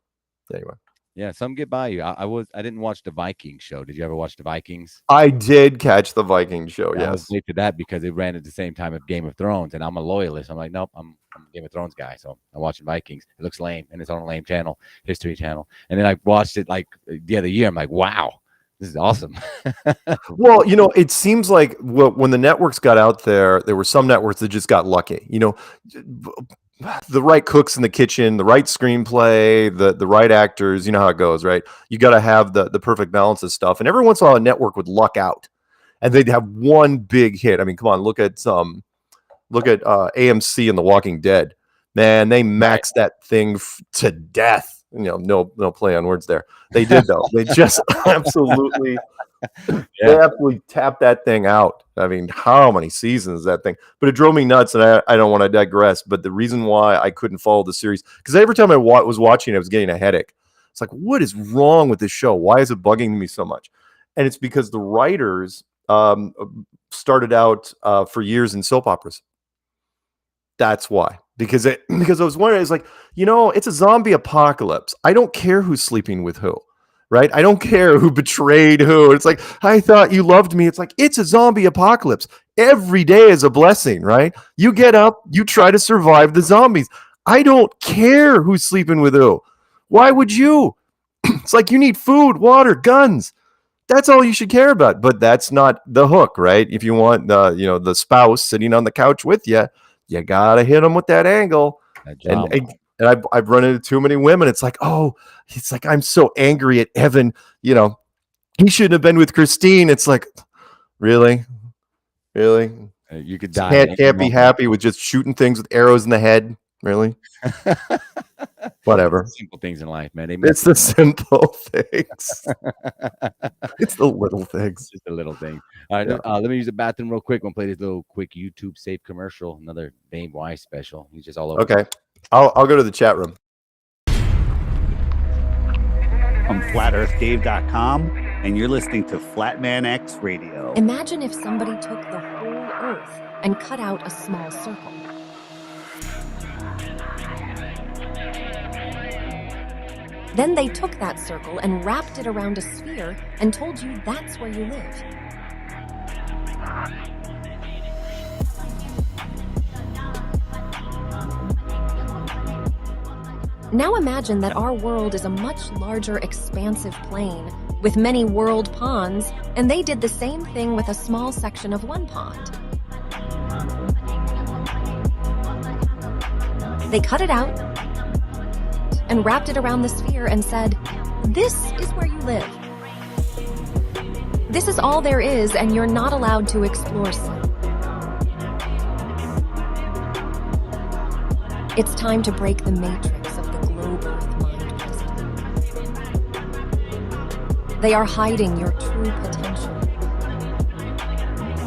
anyway. Yeah, some get by you. I didn't watch the Vikings show. Did you ever watch the Vikings? I did catch the Viking show. I was Yes. late to that because it ran at the same time of Game of Thrones, and I'm a loyalist. I'm like, nope, I'm a Game of Thrones guy, so I'm watching Vikings. It looks lame, and it's on a lame channel, History Channel. And then I watched it like the other year. I'm like, wow, this is awesome. Well, it seems like when the networks got out there were some networks that just got lucky. The right cooks in the kitchen, the right screenplay, the right actors. You know how it goes, right? You got to have the perfect balance of stuff. And every once in a while, a network would luck out, and they'd have one big hit. I mean, come on, look at AMC and The Walking Dead. Man, they maxed that thing to death. No play on words there. They did though. They just absolutely. They absolutely tapped that thing out. I mean, how many seasons is that thing? But it drove me nuts, and I don't want to digress. But the reason why I couldn't follow the series, because every time I was watching it, I was getting a headache. It's like, what is wrong with this show? Why is it bugging me so much? And it's because the writers started out for years in soap operas. That's why. Because I was wondering, it's like, it's a zombie apocalypse. I don't care who's sleeping with who. Right? I don't care who betrayed who. It's like, I thought you loved me. It's like, it's a zombie apocalypse. Every day is a blessing, right? You get up, you try to survive the zombies. I don't care who's sleeping with who. Why would you? It's like you need food, water, guns. That's all you should care about. But that's not the hook, right? If you want the spouse sitting on the couch with you, you gotta hit them with that angle. And I've run into too many women. It's like, I'm so angry at Evan. He shouldn't have been with Christine. It's like, really? You could die. Can't be happy with just shooting things with arrows in the head. Really? Whatever. Simple things in life, man. It's the simple things. It's the little things. Just the little things. All right, let me use the bathroom real quick. We'll play this little quick YouTube safe commercial. Another Dave Weiss special. He's just all over. Okay. I'll go to the chat room. I'm FlatEarthDave.com, and you're listening to Flatman X Radio. Imagine if somebody took the whole Earth and cut out a small circle. Then they took that circle and wrapped it around a sphere and told you that's where you live. Now imagine that our world is a much larger, expansive plain with many world ponds, and they did the same thing with a small section of one pond. They cut it out and wrapped it around the sphere and said, "This is where you live. This is all there is, and you're not allowed to explore some." It's time to break the matrix of the globe Earth mind prison. They are hiding your true potential.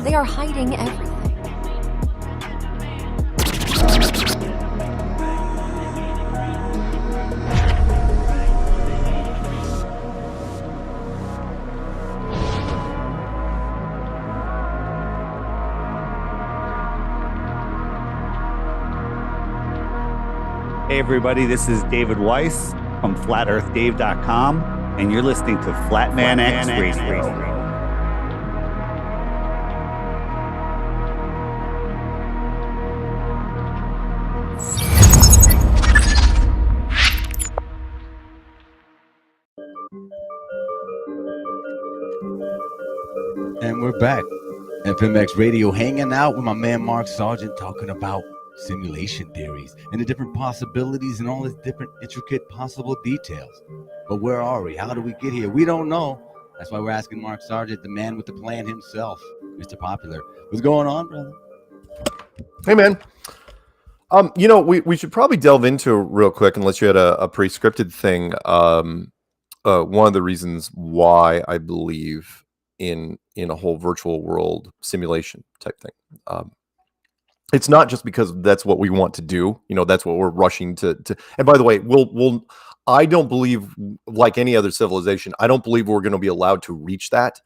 They are hiding everything. Hey, everybody, this is David Weiss from FlatEarthDave.com, and you're listening to Flatman X Radio. And we're back. FMX Radio, hanging out with my man Mark Sargent, talking about simulation theories and the different possibilities and all the different intricate possible details. But where are we? How do we get here? We don't know. That's why we're asking Mark Sargent, the man with the plan himself, Mr. Popular. What's going on, brother? Hey, man. We should probably delve into real quick, unless you had a pre-scripted thing. One of the reasons why I believe in a whole virtual world simulation type thing. It's not just because that's what we want to do. That's what we're rushing to. And by the way, I don't believe, like any other civilization, I don't believe we're going to be allowed to reach that,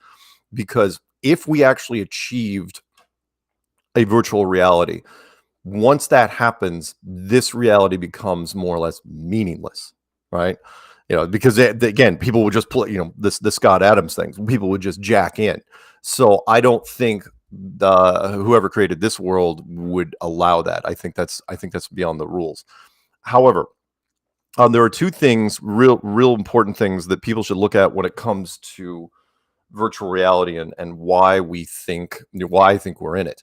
because if we actually achieved a virtual reality, once that happens, this reality becomes more or less meaningless, right? because again, people would just play, the Scott Adams thing. People would just jack in. So I don't think whoever created this world would allow that. I think that's beyond the rules. However, there are two things, real important things that people should look at when it comes to virtual reality and why I think we're in it.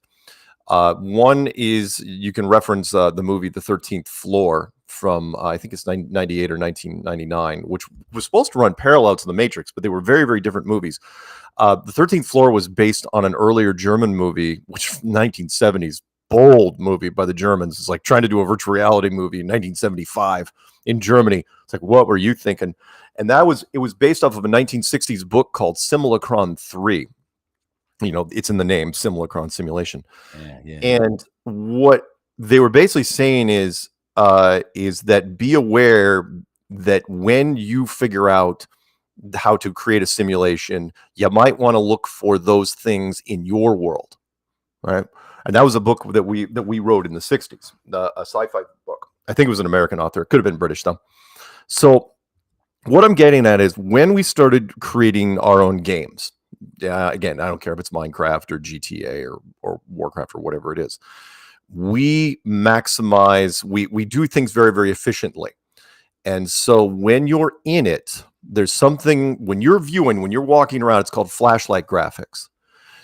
One is you can reference the movie The 13th Floor from I think it's 98 or 1999, which was supposed to run parallel to The Matrix, but they were very, very different movies. The 13th Floor was based on an earlier German movie, which 1970s bold movie by the Germans. It's like trying to do a virtual reality movie in 1975 in Germany. It's like, what were you thinking? And it was based off of a 1960s book called Simulacron 3. It's in the name, Simulacron Simulation. Yeah. And what they were basically saying is that be aware that when you figure out how to create a simulation, you might want to look for those things in your world, right? And that was a book that we wrote in the 60s, a sci-fi book. I think it was an American author. It could have been British though. So what I'm getting at is when we started creating our own games, again, I don't care if it's Minecraft or GTA or Warcraft or whatever it is, we maximize, we do things very, very efficiently. And so when you're in it, there's something, when you're walking around, it's called flashlight graphics,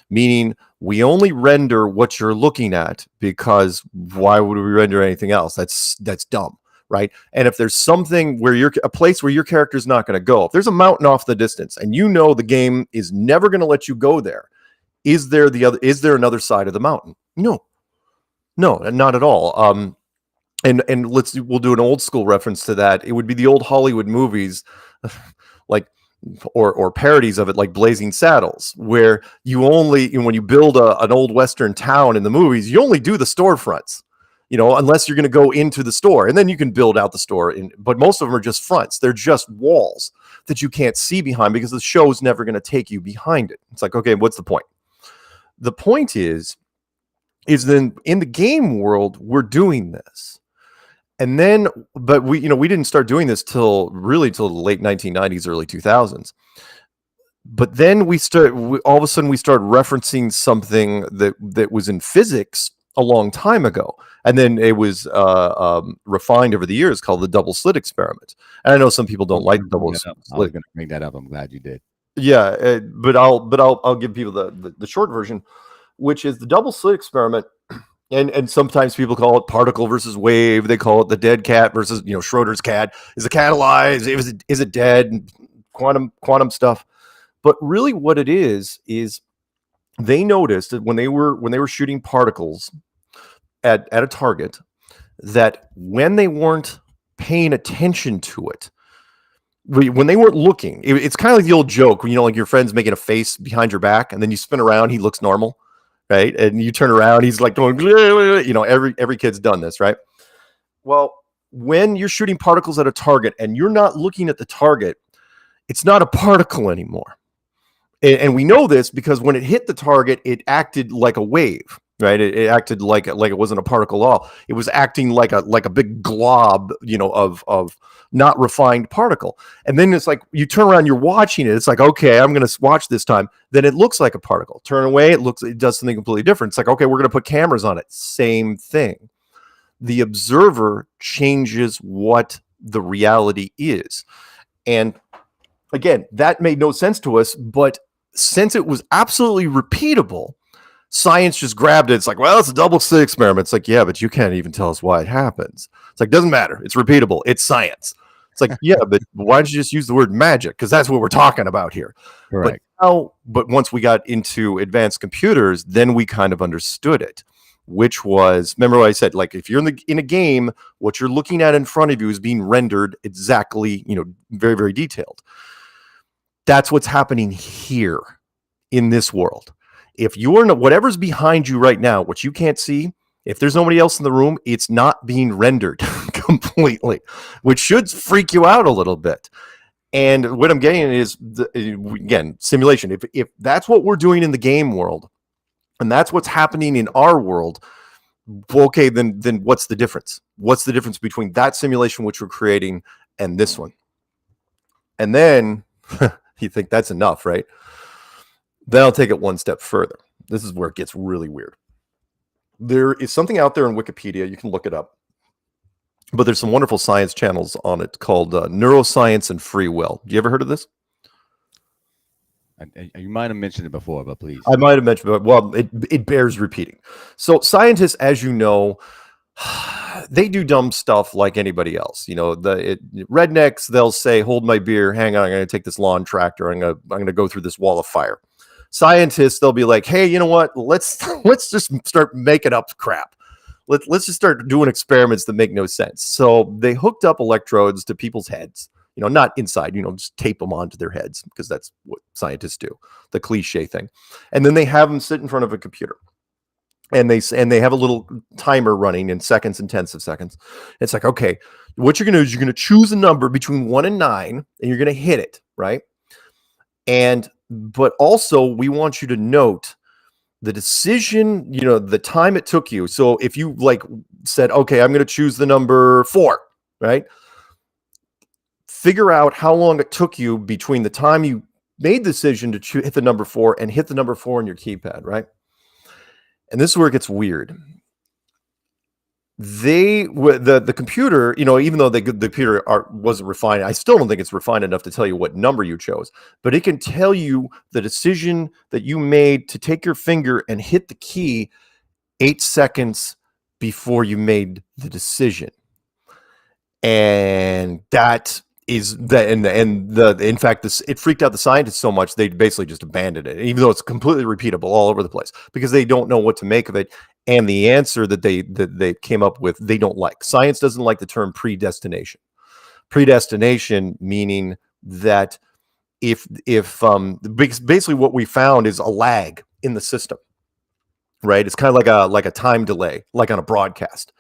meaning we only render what you're looking at, because why would we render anything else? That's dumb, right? And if there's something where a place where your character is not going to go, if there's a mountain off the distance and the game is never going to let you go there, is there another side of the mountain? No, not at all. And we'll do an old school reference to that. It would be the old Hollywood movies, like or parodies of it, like Blazing Saddles, where when you build an old Western town in the movies, you only do the storefronts, unless you're going to go into the store, and then you can build out the store. But most of them are just fronts. They're just walls that you can't see behind because the show's never going to take you behind it. It's like, okay, what's the point? The point is then in the game world, we're doing this. And then, but we didn't start doing this till the late 1990s, early 2000s. But then all of a sudden we started referencing something that was in physics a long time ago. And then it was refined over the years, called the double slit experiment. And I know some people don't like double slit. I was going to bring that up. I'm glad you did. Yeah, but I'll give people the short version, which is the double slit experiment. And sometimes people call it particle versus wave. They call it the dead cat versus, Schrodinger's cat. Is the cat alive? Is it dead? Quantum stuff. But really what it is they noticed that when they were shooting particles at a target, that when they weren't paying attention to it, when they weren't looking, it's kind of like the old joke when, like your friend's making a face behind your back and then you spin around, he looks normal. Right. And you turn around, he's like going, every kid's done this, right? Well, when you're shooting particles at a target and you're not looking at the target, it's not a particle anymore. And we know this because when it hit the target, it acted like a wave, right? It acted like it wasn't a particle at all. It was acting like a big glob, of not refined particle. And then it's like you turn around, you're watching it. It's like, okay, I'm going to watch this time. Then it looks like a particle. Turn away, it does something completely different. It's like, okay, we're going to put cameras on it. Same thing. The observer changes what the reality is. And again, that made no sense to us, but since it was absolutely repeatable, science just grabbed it. It's like, well, it's a double slit experiment. It's like, yeah, but you can't even tell us why it happens. It's like, doesn't matter. It's repeatable. It's science. It's like, yeah, but why don't you just use the word magic? Because that's what we're talking about here. Correct. But once we got into advanced computers, then we kind of understood it, which was, remember what I said, like if you're in a game, what you're looking at in front of you is being rendered exactly, very, very detailed. That's what's happening here in this world. If you're in whatever's behind you right now, what you can't see, if there's nobody else in the room, it's not being rendered completely, which should freak you out a little bit. And what I'm getting is, again, simulation. If that's what we're doing in the game world, and that's what's happening in our world, okay, then what's the difference? What's the difference between that simulation which we're creating and this one? And then you think that's enough, right? Then I'll take it one step further. This is where it gets really weird. There is something out there in Wikipedia. You can look it up. But there's some wonderful science channels on it called Neuroscience and Free Will. You ever heard of this? You might have mentioned it before, but please. I might have mentioned it, well, it bears repeating. So scientists, as you know, they do dumb stuff like anybody else. You know, rednecks, they'll say, hold my beer, hang on, I'm going to take this lawn tractor, I'm going to go through this wall of fire. Scientists, they'll be like, hey, you know what? Let's just start making up crap. Let's just start doing experiments that make no sense. So they hooked up electrodes to people's heads, you know, not inside, you know, just tape them onto their heads because that's what scientists do, the cliche thing. And then they have them sit in front of a computer. And they have a little timer running in seconds and tenths of seconds. It's like, okay, what you're going to do is you're going to choose a number between 1 and 9, and you're going to hit it, right? But also we want you to note the decision, you know, the time it took you. So if you like said, okay, I'm going to choose the number 4, right? Figure out how long it took you between the time you made the decision to hit the number 4 and hit the number 4 on your keypad, right? And this is where it gets weird. The computer, you know, even though the computer wasn't refined, I still don't think it's refined enough to tell you what number you chose, but it can tell you the decision that you made to take your finger and hit the key 8 seconds before you made the decision. And that is that, in fact, it freaked out the scientists so much they basically just abandoned it, even though it's completely repeatable all over the place because they don't know what to make of it. And the answer that they came up with, they don't like. Science doesn't like the term predestination. Predestination meaning that if basically what we found is a lag in the system, right? It's kind of like a time delay, like on a broadcast.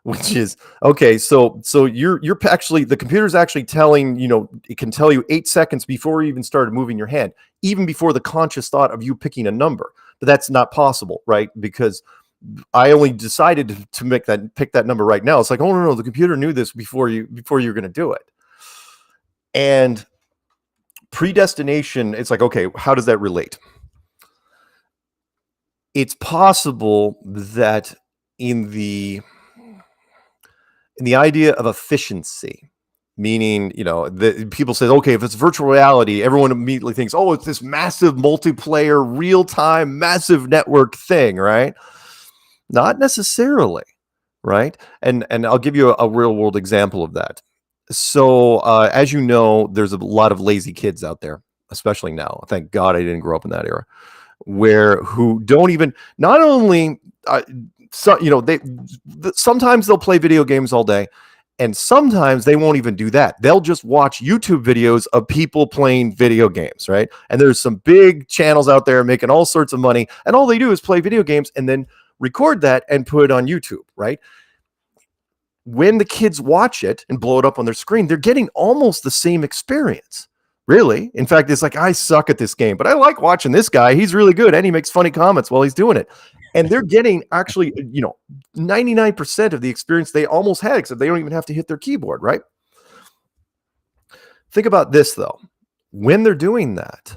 Which is okay. So you're actually, the computer's actually telling, you know, it can tell you 8 seconds before you even started moving your hand, even before the conscious thought of you picking a number. But that's not possible, right? Because I only decided to pick that number right now. It's like, oh no, the computer knew this before you're going to do it. And predestination, it's like, okay, how does that relate? It's possible that in the idea of efficiency, meaning, you know, people say, okay, if it's virtual reality, everyone immediately thinks, oh, it's this massive multiplayer, real-time, massive network thing, right? Not necessarily, right? And I'll give you a real-world example of that. So, as you know, there's a lot of lazy kids out there, especially now. Thank God I didn't grow up in that era, who don't even, not only... So, you know, sometimes they'll play video games all day, and sometimes they won't even do that. They'll just watch YouTube videos of people playing video games, right? And there's some big channels out there making all sorts of money, and all they do is play video games and then record that and put it on YouTube, right? When the kids watch it and blow it up on their screen, they're getting almost the same experience. Really. In fact, it's like, I suck at this game, but I like watching this guy. He's really good, and he makes funny comments while he's doing it. And they're getting actually, you know, 99% of the experience they almost had, except they don't even have to hit their keyboard, right? Think about this, though. When they're doing that,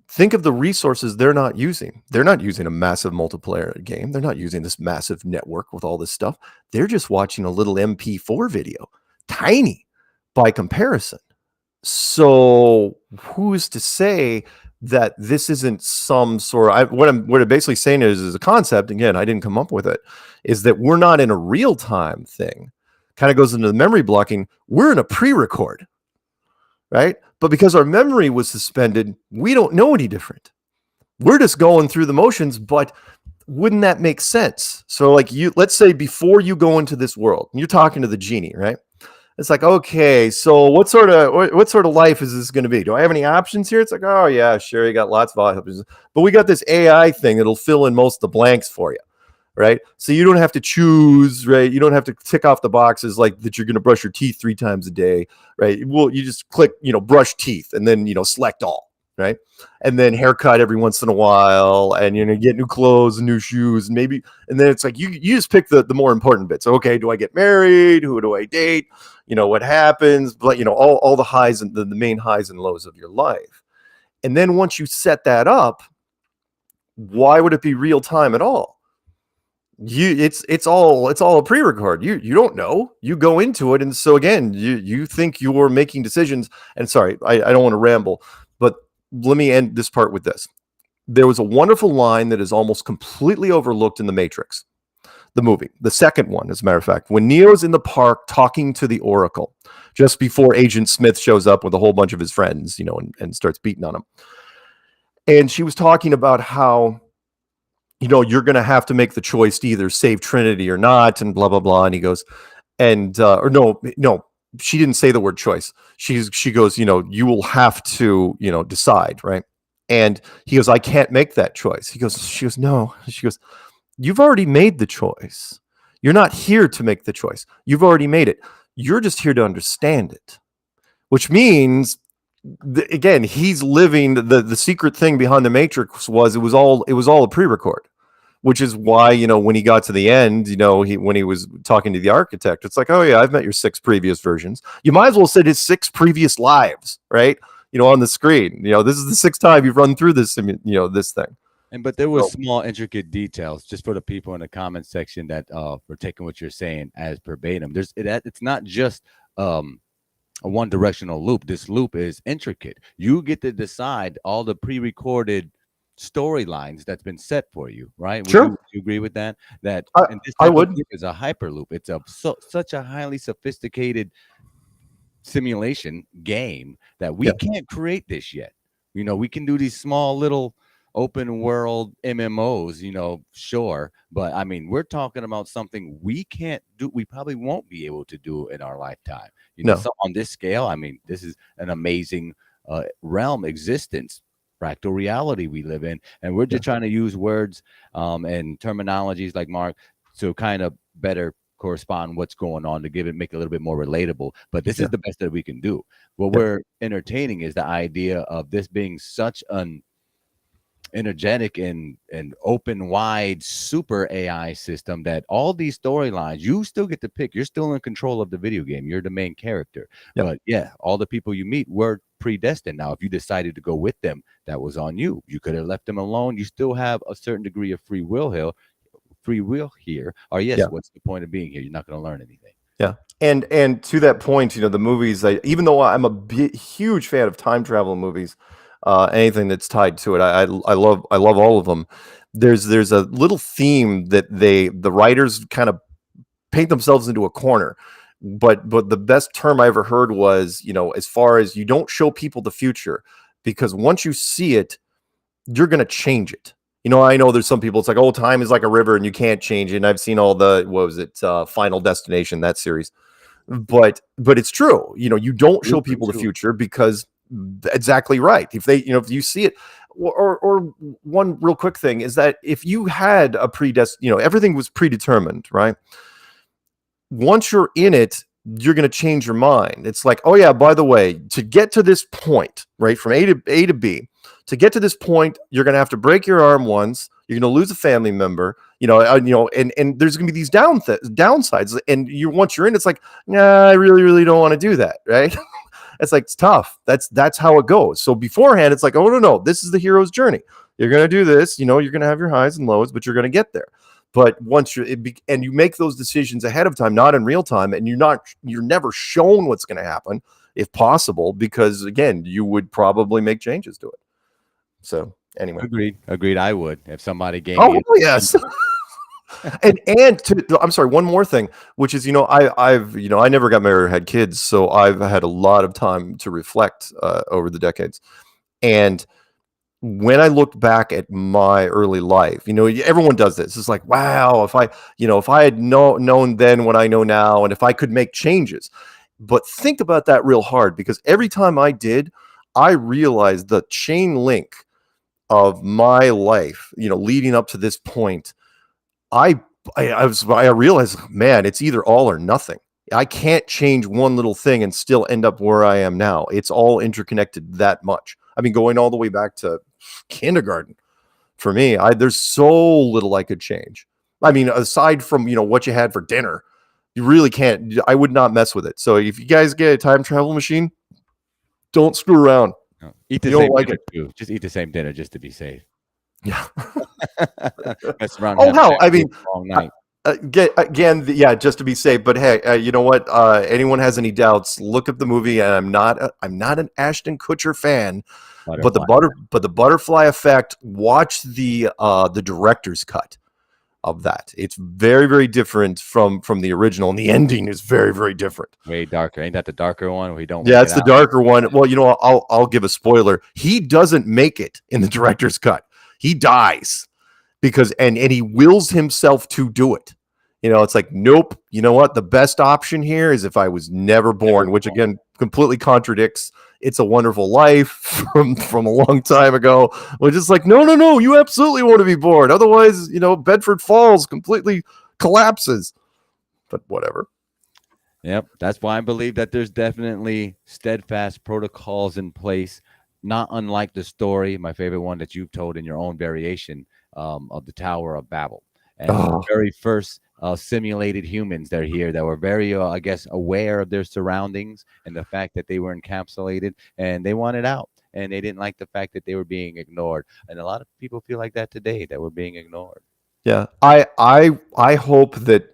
think of the resources they're not using. They're not using a massive multiplayer game. They're not using this massive network with all this stuff. They're just watching a little MP4 video, tiny by comparison. So who's to say that this isn't some sort of, what I'm basically saying is a concept, again, I didn't come up with it, is that we're not in a real-time thing. Kind of goes into the memory blocking. We're in a pre-record, right? But because our memory was suspended, we don't know any different. We're just going through the motions, but wouldn't that make sense? So like let's say before you go into this world, you're talking to the genie, right? It's like, okay, so what sort of life is this going to be? Do I have any options here? It's like, oh yeah, sure, you got lots of options, but we got this AI thing that'll fill in most of the blanks for you, right? So you don't have to choose, right? You don't have to tick off the boxes like that you're going to brush your teeth 3 times a day, right? Well, you just click, you know, brush teeth, and then, you know, select all, right? And then haircut every once in a while, and get new clothes and new shoes, and maybe, and then it's like you just pick the more important bits. Okay, do I get married? Who do I date? What happens? But all the highs and the main highs and lows of your life. And then once you set that up, why would it be real time at all? It's all a pre-record. You don't know. You go into it, and so again, you think you're making decisions. And sorry, I don't want to ramble, but let me end this part with this. There was a wonderful line that is almost completely overlooked in The Matrix, the movie, the second one, as a matter of fact, when Neo's in the park talking to the Oracle, just before Agent Smith shows up with a whole bunch of his friends, and starts beating on him. And she was talking about how, you're going to have to make the choice to either save Trinity or not, and blah, blah, blah. And he goes, or no, she didn't say the word choice. She goes, you will have to, decide, right? And he goes, I can't make that choice. She goes, no. She goes, you've already made the choice. You're not here to make the choice. You've already made it. You're just here to understand it, which means, again, he's living the secret thing behind the Matrix was it was all a pre-record, which is why, when he got to the end, when he was talking to the architect, it's like, oh yeah, I've met your 6 previous versions. You might as well say his 6 previous lives, right? On the screen, this is the 6th time you've run through this, this thing. But there were small, intricate details, just for the people in the comment section that were taking what you're saying as verbatim. It's not just a one-directional loop. This loop is intricate. You get to decide all the pre-recorded storylines that's been set for you, right? Sure. Would you agree with that? That and this I would. Loop is a hyperloop. It's such a highly sophisticated simulation game that we can't create this yet. We can do these small little open world MMOs, sure, but I mean, we're talking about something we can't do. We probably won't be able to do in our lifetime. So on this scale, I mean, this is an amazing realm existence, fractal reality we live in, and we're just trying to use words and terminologies like Mark to kind of better correspond what's going on, to make it a little bit more relatable. But this is the best that we can do. What we're entertaining is the idea of this being such an energetic and open wide super AI system that all these storylines you still get to pick. You're still in control of the video game. You're the main character. But all the people you meet were predestined. Now, if you decided to go with them, that was on you. You could have left them alone. You still have a certain degree of free will here. Or what's the point of being here? You're not going to learn anything. Yeah. And to that point, the movies, even though I'm a huge fan of time travel movies, anything that's tied to it, I love all of them. There's a little theme that the writers kind of paint themselves into a corner. But the best term I ever heard was, as far as you don't show people the future, because once you see it, you're going to change it. I know there's some people, it's like, oh, time is like a river and you can't change it. And I've seen all the, Final Destination, that series. But it's true. You don't show people the future because exactly right. If they, if you see it, or one real quick thing is that if you had a everything was predetermined, right? Once you're in it, you're going to change your mind. It's like, oh yeah, by the way, to get to this point, right, from A to B, to get to this point, you're going to have to break your arm once. You're going to lose a family member, and there's going to be these downsides. And once you're in, it's like, nah, I really, really don't want to do that, right? It's like, it's tough. That's how it goes. So beforehand, it's like, oh no, this is the hero's journey. You're going to do this. You're going to have your highs and lows, but you're going to get there. But once and you make those decisions ahead of time, not in real time, and you're never shown what's going to happen, if possible, because again, you would probably make changes to it. So anyway, agreed. I would, if somebody gave me. Oh yes. and I'm sorry, one more thing, which is, I never got married or had kids, so I've had a lot of time to reflect over the decades. And when I looked back at my early life, everyone does this. It's like, wow, if I had known then what I know now, and if I could make changes. But think about that real hard, because every time I did, I realized the chain link of my life, leading up to this point. I realized, man, it's either all or nothing. I can't change one little thing and still end up where I am now. It's all interconnected that much. I mean, going all the way back to kindergarten for me, there's so little I could change. I mean, aside from, what you had for dinner, you really can't. I would not mess with it. So if you guys get a time travel machine, don't screw around. No, eat the You don't same like dinner too. Just eat the same dinner just to be safe. Yeah. Mess around. Oh, have hell, I a mean, long night. just to be safe. But hey, you know what? Anyone has any doubts? Look up the movie. And I'm not an Ashton Kutcher fan, but the butterfly effect. Watch the director's cut of that. It's very, very different from the original, and the ending is very, very different. Way darker. Ain't that the darker one? We don't. Yeah, it's the darker one. Well, I'll give a spoiler. He doesn't make it in the director's cut. He dies and he wills himself to do it. It's like, nope. You know what? The best option here is if I was never born, which again completely contradicts It's a Wonderful Life from a long time ago. Which is like, no, you absolutely want to be born. Otherwise, Bedford Falls completely collapses. But whatever. Yep. That's why I believe that there's definitely steadfast protocols in place, not unlike the story, my favorite one that you've told in your own variation of the Tower of Babel. And the very first simulated humans that are here that were very, I guess, aware of their surroundings and the fact that they were encapsulated and they wanted out. And they didn't like the fact that they were being ignored. And a lot of people feel like that today, that we're being ignored. Yeah. I hope that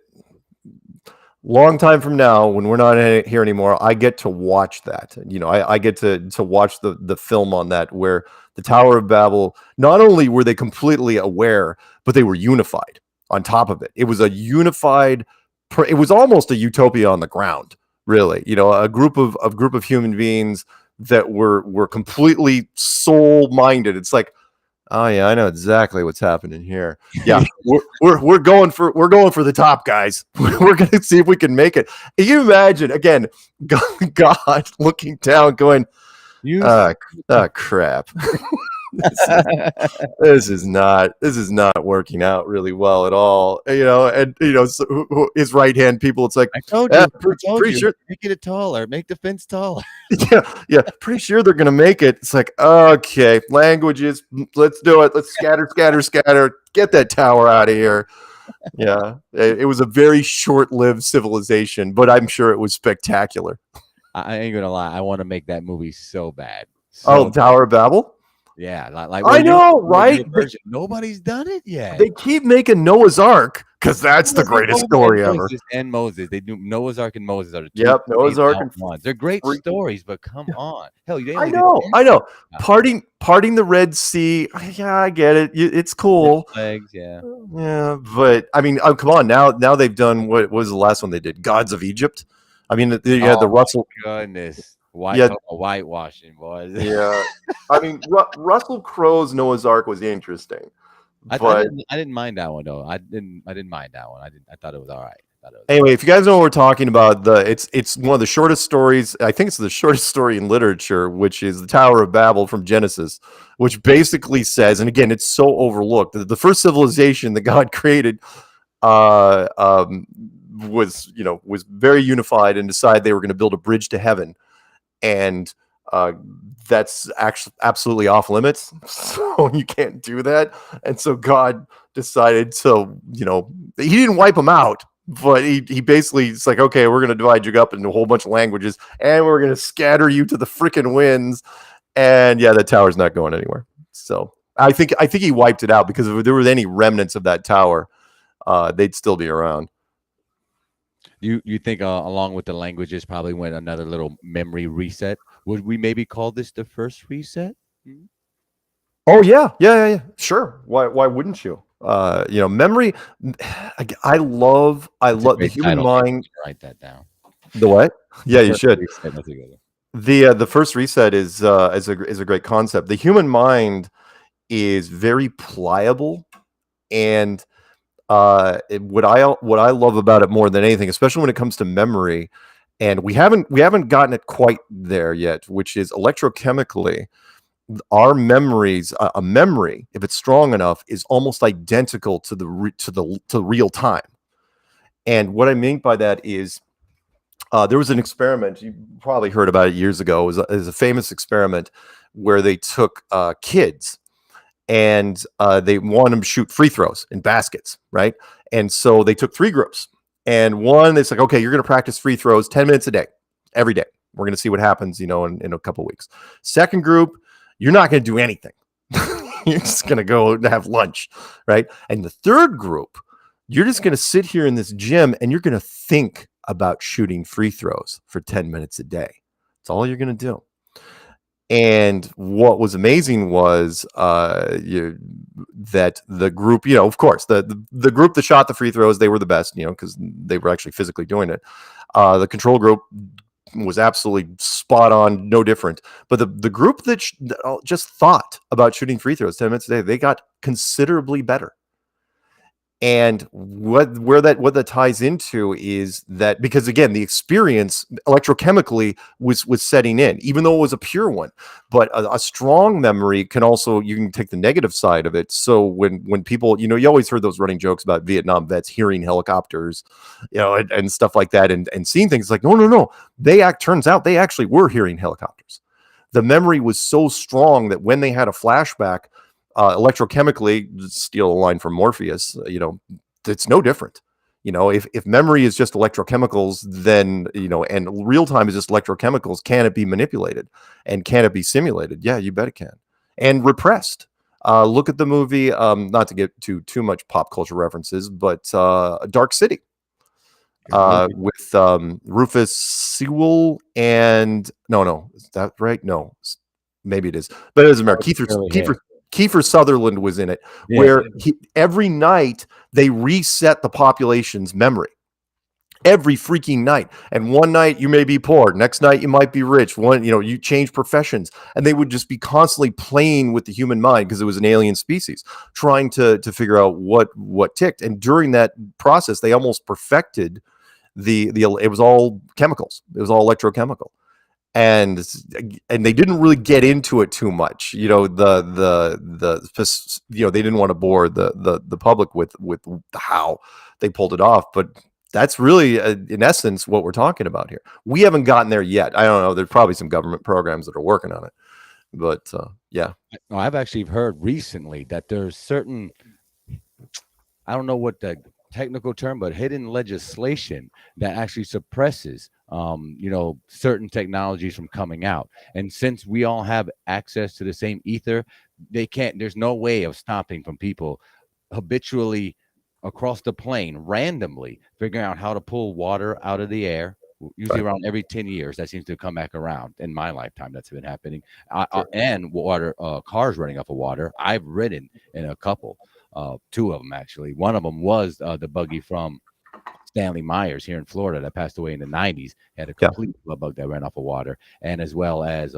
long time from now, when we're not here anymore, I get to watch that. I get to watch the film on that, where the Tower of Babel, not only were they completely aware, but they were unified on top of it. It was a unified, it was almost a utopia on the ground, really. A group of human beings that were completely soul-minded. It's like, oh yeah, I know exactly what's happening here. Yeah, we're going for the top, guys. We're gonna see if we can make it. Can you imagine again, God looking down, going, crap. This is not working out really well at all. So his right hand people. It's like, I told you, pretty sure, make it taller, make the fence taller. yeah, pretty sure they're gonna make it. It's like, okay, languages, let's do it. Let's scatter, get that tower out of here. Yeah, it was a very short-lived civilization, but I'm sure it was spectacular. I ain't gonna lie, I want to make that movie so bad. Tower of Babel. Yeah, like I know, right? Nobody's done it yet. They keep making Noah's Ark because that's the greatest story ever. And Moses, they do Noah's Ark and Moses are the two. Yep, Noah's Ark and ones. They're great stories, but come on, hell, I know. Parting the Red Sea. Yeah, I get it. It's cool. Legs, yeah. Yeah, but I mean, come on. Now they've done what was the last one they did? Gods of Egypt. I mean, they had the Russell. Goodness. Whitewashing, boys. Yeah, I mean, Russell Crowe's Noah's Ark was interesting, but I didn't mind that one though. I didn't mind that one. I thought it was all right. Anyway, if you guys know what we're talking about, it's one of the shortest stories. I think it's the shortest story in literature, which is the Tower of Babel from Genesis, which basically says, and again, it's so overlooked, that the first civilization that God created was very unified and decided they were going to build a bridge to heaven. And that's actually absolutely off limits. So you can't do that. And so God decided to, he didn't wipe them out, but he basically, it's like, okay, we're going to divide you up into a whole bunch of languages and we're going to scatter you to the freaking winds. And yeah, that tower's not going anywhere. So I think he wiped it out, because if there was any remnants of that tower, they'd still be around. You think along with the languages probably went another little memory reset? Would we maybe call this the first reset? Mm-hmm. Oh yeah, sure. Why wouldn't you? Memory. I love the human mind. Write that down. The what? Yeah, you should. The first reset is a great concept. The human mind is very pliable, and what I love about it more than anything, especially when it comes to memory, and we haven't gotten it quite there yet, which is electrochemically, our memories, a memory, if it's strong enough, is almost identical to real time. And what I mean by that is, There was an experiment, you probably heard about it years ago. It was a famous experiment where they took kids and they wanted them to shoot free throws in baskets, right? And so they took 3 groups. And one, it's like, okay, you're going to practice free throws 10 minutes a day, every day. We're going to see what happens, in a couple weeks. Second group, you're not going to do anything. You're just going to go and have lunch, right? And the third group, you're just going to sit here in this gym and you're going to think about shooting free throws for 10 minutes a day. That's all you're going to do. And what was amazing was that the group, of course, the group that shot the free throws, they were the best, because they were actually physically doing it. The control group was absolutely spot on, no different. But the group that just thought about shooting free throws 10 minutes a day, they got considerably better. And what that ties into is that, because again, the experience electrochemically was setting in, even though it was a pure one. But a strong memory can also, you can take the negative side of it. So when people, you always heard those running jokes about Vietnam vets hearing helicopters, and stuff like that, and seeing things like, no, turns out they actually were hearing helicopters. The memory was so strong that when they had a flashback, electrochemically, steal a line from Morpheus, it's no different. If memory is just electrochemicals, then, and real time is just electrochemicals, can it be manipulated and can it be simulated? Yeah, you bet it can. And repressed. Look at the movie, not to get to too much pop culture references, but Dark City. With Rufus Sewell and no, is that right? No, maybe it is, but it doesn't matter. Kiefer Sutherland was in it, where every night they reset the population's memory. Every freaking night. And one night you may be poor, next night you might be rich. You change professions, and they would just be constantly playing with the human mind, because it was an alien species, trying to figure out what ticked. And during that process, they almost perfected it was all chemicals. It was all electrochemical. And they didn't really get into it too much. They didn't want to bore the public with how they pulled it off. But that's really, in essence, what we're talking about here. We haven't gotten there yet. I don't know. There's probably some government programs that are working on it. But yeah. I've actually heard recently that there's certain, I don't know what the technical term, but hidden legislation that actually suppresses certain technologies from coming out. And since we all have access to the same ether, there's no way of stopping from people habitually across the plane randomly figuring out how to pull water out of the air, usually around every 10 years. That seems to come back around in my lifetime. That's been happening. And water, cars running off of water. I've ridden in a couple, 2 of them actually. One of them was the buggy from Stanley Myers here in Florida that passed away in the 90s. Had a complete bug that ran off of water, and as well as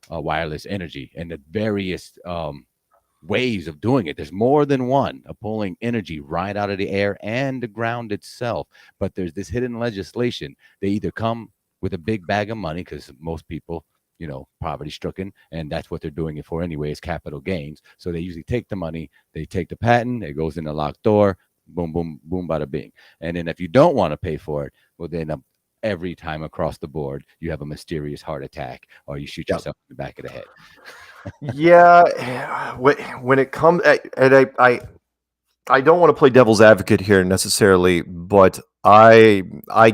wireless energy and the various ways of doing it. There's more than one of pulling energy right out of the air and the ground itself. But there's this hidden legislation. They either come with a big bag of money, because most people, poverty stricken, and that's what they're doing it for anyway, is capital gains. So they usually take the money, they take the patent, it goes in the locked door, boom, boom, boom, bada bing. And then if you don't want to pay for it, well, then every time across the board, you have a mysterious heart attack or you shoot yourself in the back of the head. Yeah, when it comes, and I don't want to play devil's advocate here necessarily, but I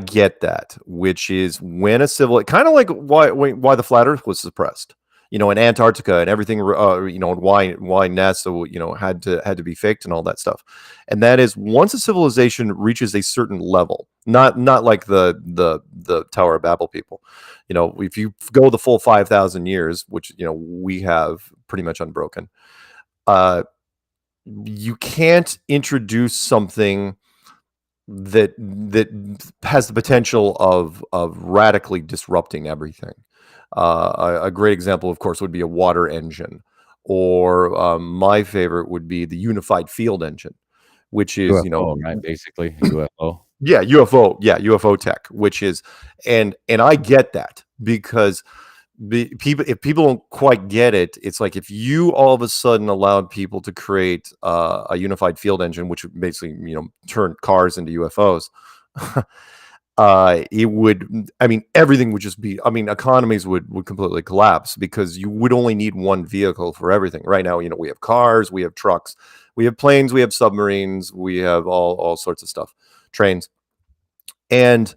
get that, which is when a civil, kind of like why the flat Earth was suppressed, in Antarctica and everything, and why NASA, had to be faked and all that stuff. And that is, once a civilization reaches a certain level, not like the Tower of Babel people, if you go the full 5,000 years, which we have pretty much unbroken, you can't introduce something that has the potential of radically disrupting everything. A great example, of course, would be a water engine, or my favorite would be the unified field engine, which is UFO, right? Basically, UFO. Yeah, UFO tech, which is, and I get that, because if people don't quite get it, it's like if you all of a sudden allowed people to create a unified field engine, which would basically turn cars into UFOs. it would, I mean, everything would just be, I mean, economies would completely collapse because you would only need one vehicle for everything. Right now, you know, we have cars, we have trucks, we have planes, we have submarines, we have all sorts of stuff, trains. And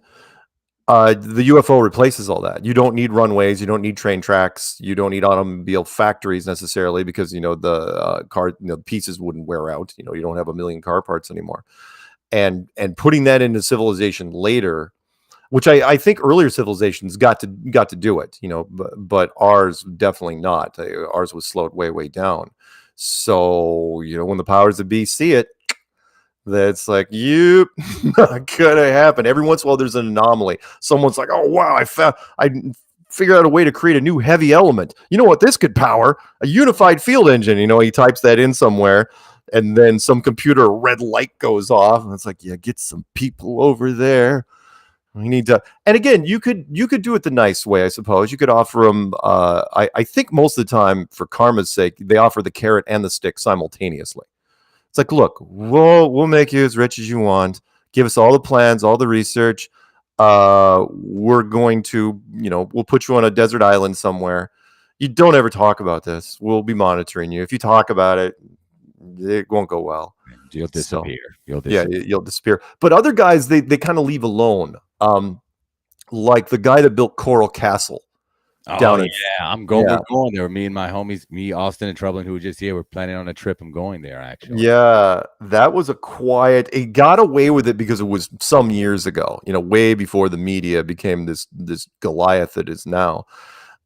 the UFO replaces all that. You don't need runways, you don't need train tracks, you don't need automobile factories necessarily because, you know, the car, you know, pieces wouldn't wear out. You know, you don't have a million car parts anymore. And putting that into civilization later, which I think earlier civilizations got to do it, you know, but ours definitely not. Ours was slowed way down. So, you know, when the powers that be see it, that's like, you not gonna happen. Every once in a while, there's an anomaly. Someone's like, oh wow, I figured out a way to create a new heavy element. You know what this could power? A unified field engine. You know, he types that in somewhere, and then some computer red light goes off, and it's like, yeah, get some people over there. We need to, and again, you could do it the nice way, I suppose. You could offer them. I think most of the time, for karma's sake, they offer the carrot and the stick simultaneously. It's like, look, we'll make you as rich as you want. Give us all the plans, all the research. We're going to, you know, we'll put you on a desert island somewhere. You don't ever talk about this. We'll be monitoring you. If you talk about it, it won't go well. You'll disappear. Yeah, you'll disappear. But other guys, they kind of leave alone. Like the guy that built Coral Castle. We're going there. Me and my homies, Austin, and Troublin, who were just here, we're planning on a trip. I'm going there, actually. Yeah, that was it got away with it because it was some years ago, you know, way before the media became this Goliath that is now.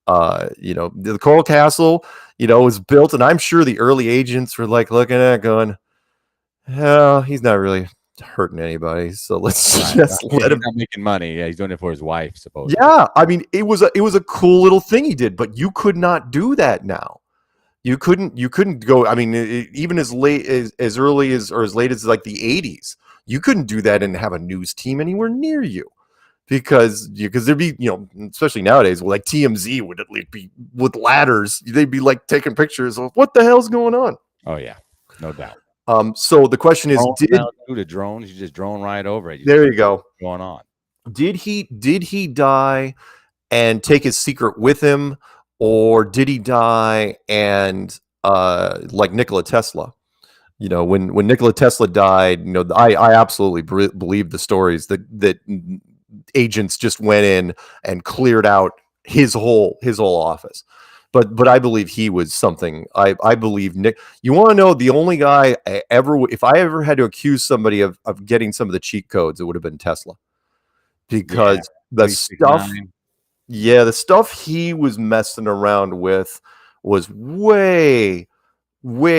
You know, the Coral Castle, you know, was built, and I'm sure the early agents were like looking at it going, "Oh, he's not really hurting anybody, so let's just let him." He's not making money. Yeah, he's doing it for his wife, supposedly. Yeah, I mean, it was a cool little thing he did, but you could not do that now. You couldn't go. I mean, even as late as early as or as late as like the 80s, you couldn't do that and have a news team anywhere near you. Because there'd be, you know, especially nowadays, like TMZ would at least be with ladders. They'd be like taking pictures of what the hell's going on. Oh yeah, no doubt. So the question is, the drones? You just drone right over it. There you go. What's going on? Did he die and take his secret with him, or did he die and like Nikola Tesla? You know, when Nikola Tesla died, you know, I absolutely believe the stories that agents just went in and cleared out his whole office. But I believe he was something. I believe Nick. You want to know the only guy if I ever had to accuse somebody of getting some of the cheat codes, it would have been Tesla. Because the stuff he was messing around with was way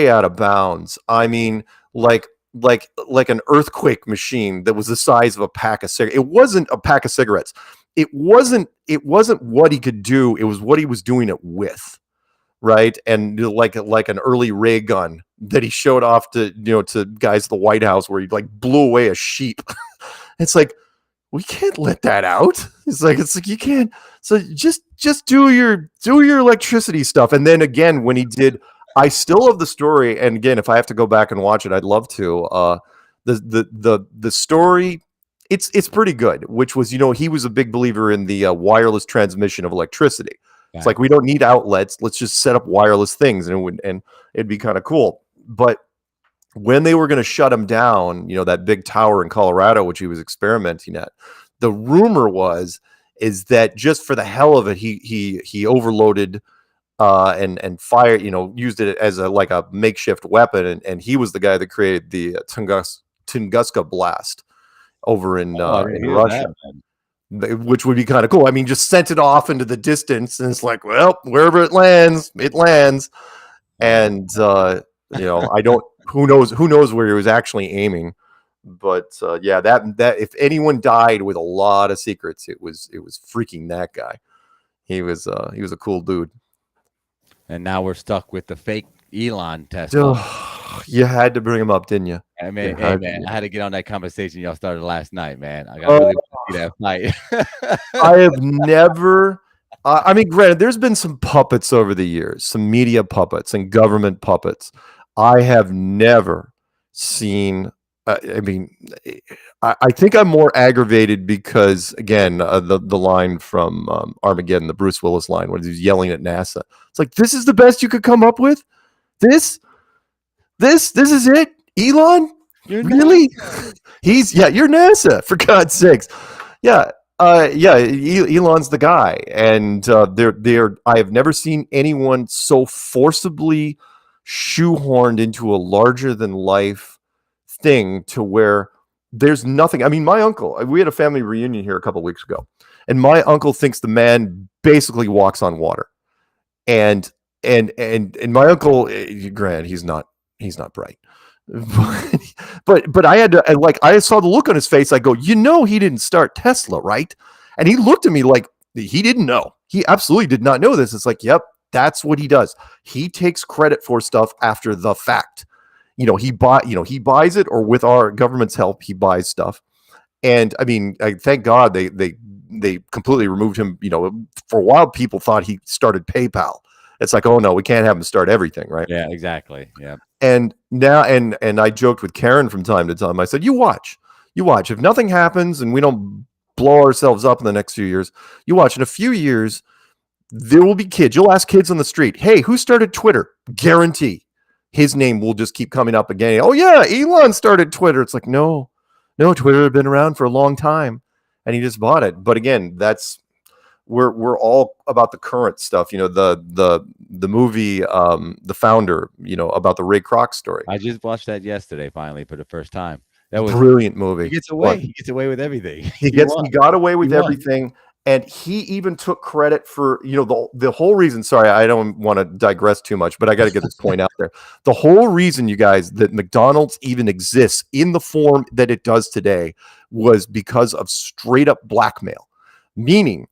out of bounds. I mean, like an earthquake machine that was the size of a pack of cigarettes. It wasn't a pack of cigarettes. It wasn't what he could do. It was what he was doing it with, right? And like an early ray gun that he showed off to guys at the White House, where he like blew away a sheep. It's like, we can't let that out. It's like you can't. So just do your electricity stuff. And then again, when he did. I still love the story, and again, if I have to go back and watch it, I'd love to. The story, it's pretty good. Which was, you know, he was a big believer in the wireless transmission of electricity. Yeah. It's like, we don't need outlets. Let's just set up wireless things, and it'd be kind of cool. But when they were going to shut him down, you know, that big tower in Colorado, which he was experimenting at, the rumor is that just for the hell of it, he overloaded. And fire, you know, used it as a makeshift weapon, and he was the guy that created the Tunguska blast over in Russia, which would be kind of cool. I mean, just sent it off into the distance, and it's like, well, wherever it lands, and you know, who knows where he was actually aiming, but yeah, that if anyone died with a lot of secrets, it was freaking that guy. He was a cool dude. And now we're stuck with the fake Elon test. You had to bring him up, didn't you? I mean, hey, man, I had to get on that conversation y'all started last night, man. I got really want to see that fight. I have never. I mean, granted, there's been some puppets over the years, some media puppets and government puppets. I have never seen I mean, I think I'm more aggravated because, again, the line from Armageddon, the Bruce Willis line, when he's yelling at NASA. It's like, this is the best you could come up with? This is it? Elon? You're Really? You're NASA, for God's sakes. Yeah. Elon's the guy. And I have never seen anyone so forcibly shoehorned into a larger than life thing to where there's nothing. I mean, my uncle, we had a family reunion here a couple weeks ago, and my uncle thinks the man basically walks on water. And my uncle, granted, he's not bright. But I had to, I saw the look on his face. I go, he didn't start Tesla, right? And he looked at me like he didn't know. He absolutely did not know this. It's like, yep, that's what he does. He takes credit for stuff after the fact. He buys it, or with our government's help, he buys stuff. And I mean, thank God they completely removed him. For a while, people thought he started PayPal. It's like, oh no, we can't have him start everything, right? Yeah, exactly. Yeah. And now, and I joked with Karen from time to time. I said, you watch. If nothing happens and we don't blow ourselves up in the next few years, you watch. In a few years, there will be kids. You'll ask kids on the street, hey, who started Twitter? Guarantee his name will just keep coming up again. Oh yeah, Elon started Twitter. It's like, no, Twitter had been around for a long time and he just bought it. But again, we're all about the current stuff. The movie, The Founder, about the Ray Kroc story. I just watched that yesterday, finally, for the first time. That was brilliant movie. He gets away. He gets away with everything. He got away with everything. And he even took credit for, the whole reason. Sorry, I don't want to digress too much, but I got to get this point out there. The whole reason, you guys, that McDonald's even exists in the form that it does today was because of straight up blackmail. Meaning,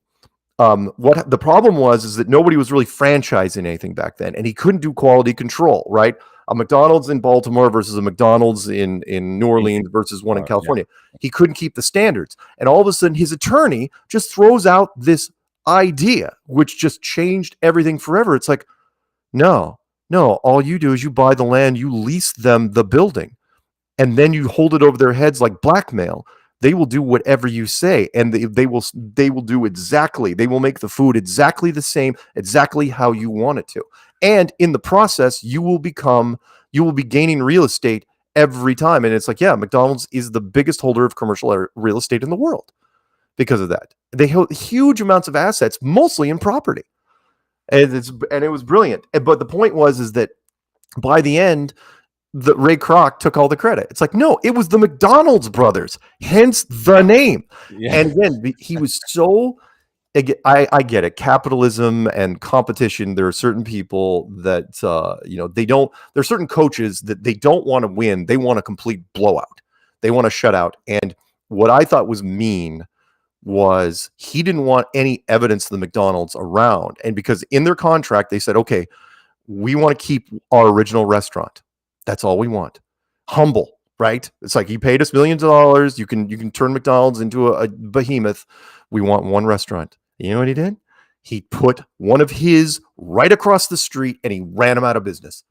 what the problem was is that nobody was really franchising anything back then, and he couldn't do quality control, right? A McDonald's in Baltimore versus a McDonald's in New Orleans versus one in California. Yeah. He couldn't keep the standards. And all of a sudden, his attorney just throws out this idea, which just changed everything forever. It's like, no, all you do is you buy the land, you lease them the building, and then you hold it over their heads like blackmail. They will do whatever you say, and they will do exactly. They will make the food exactly the same, exactly how you want it to. And in the process, you will be gaining real estate every time. And it's like, yeah, McDonald's is the biggest holder of commercial real estate in the world because of that. They hold huge amounts of assets, mostly in property, and it was brilliant. But the point is that by the end, the Ray Kroc took all the credit. It's like, no, it was the McDonald's brothers, hence the name. Yeah. And again, he was so. I get it. Capitalism and competition. There are certain people that they don't. There are certain coaches that they don't want to win. They want a complete blowout. They want to shut out. And what I thought was mean was he didn't want any evidence of the McDonald's around. And because in their contract they said, okay, we want to keep our original restaurant. That's all we want. Humble. Right? It's like, he paid us millions of dollars. You can turn McDonald's into a behemoth. We want one restaurant. You know what he did? He put one of his right across the street and he ran him out of business.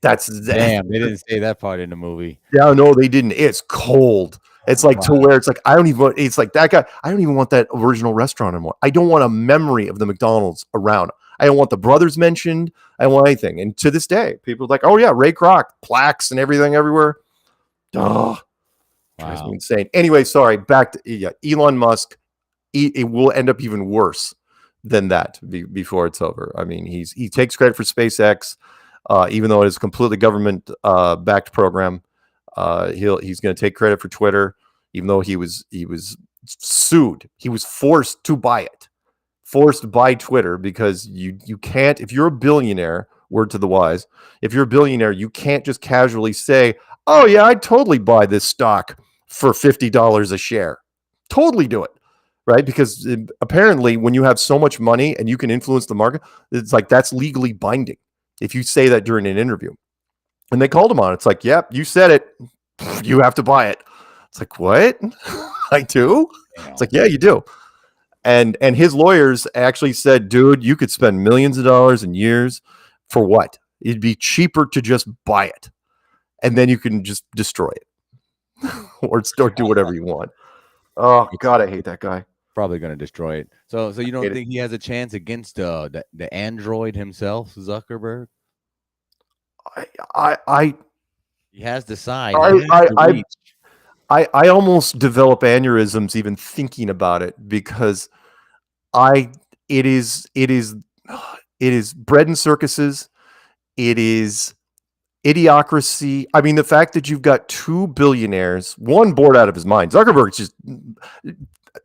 Damn, they didn't say that part in the movie. Yeah, no, they didn't. It's cold. It's like to where it's like, it's like that guy. I don't even want that original restaurant anymore. I don't want a memory of the McDonald's around. I don't want the brothers mentioned. I don't want anything. And to this day, people are like, oh yeah, Ray Kroc, plaques and everything everywhere. Oh, drives me insane. Anyway, sorry. Back to Elon Musk. It will end up even worse than that before it's over. I mean, he takes credit for SpaceX, even though it is a completely government backed program. He's going to take credit for Twitter, even though he was sued. He was forced to buy it, forced to buy Twitter, because you can't, if you're a billionaire. Word to the wise, if you're a billionaire, you can't just casually say, oh yeah, I'd totally buy this stock for $50 a share. Totally do it. Right? Because apparently when you have so much money and you can influence the market, it's like, that's legally binding if you say that during an interview. And they called him on it. It's like, yep, you said it. You have to buy it. It's like, what? I do? It's like, yeah, you do. And his lawyers actually said, dude, you could spend millions of dollars in years for what? It'd be cheaper to just buy it. And then you can just destroy it. or do whatever you want. Oh God, I hate that guy. Probably going to destroy it. So you don't hate it. think he has a chance against the android himself, Zuckerberg? I He has the size. I He has I the I, reach. I almost develop aneurysms even thinking about it, because it is it is bread and circuses. It is idiocracy. I mean, the fact that you've got two billionaires, one bored out of his mind. Zuckerberg's just,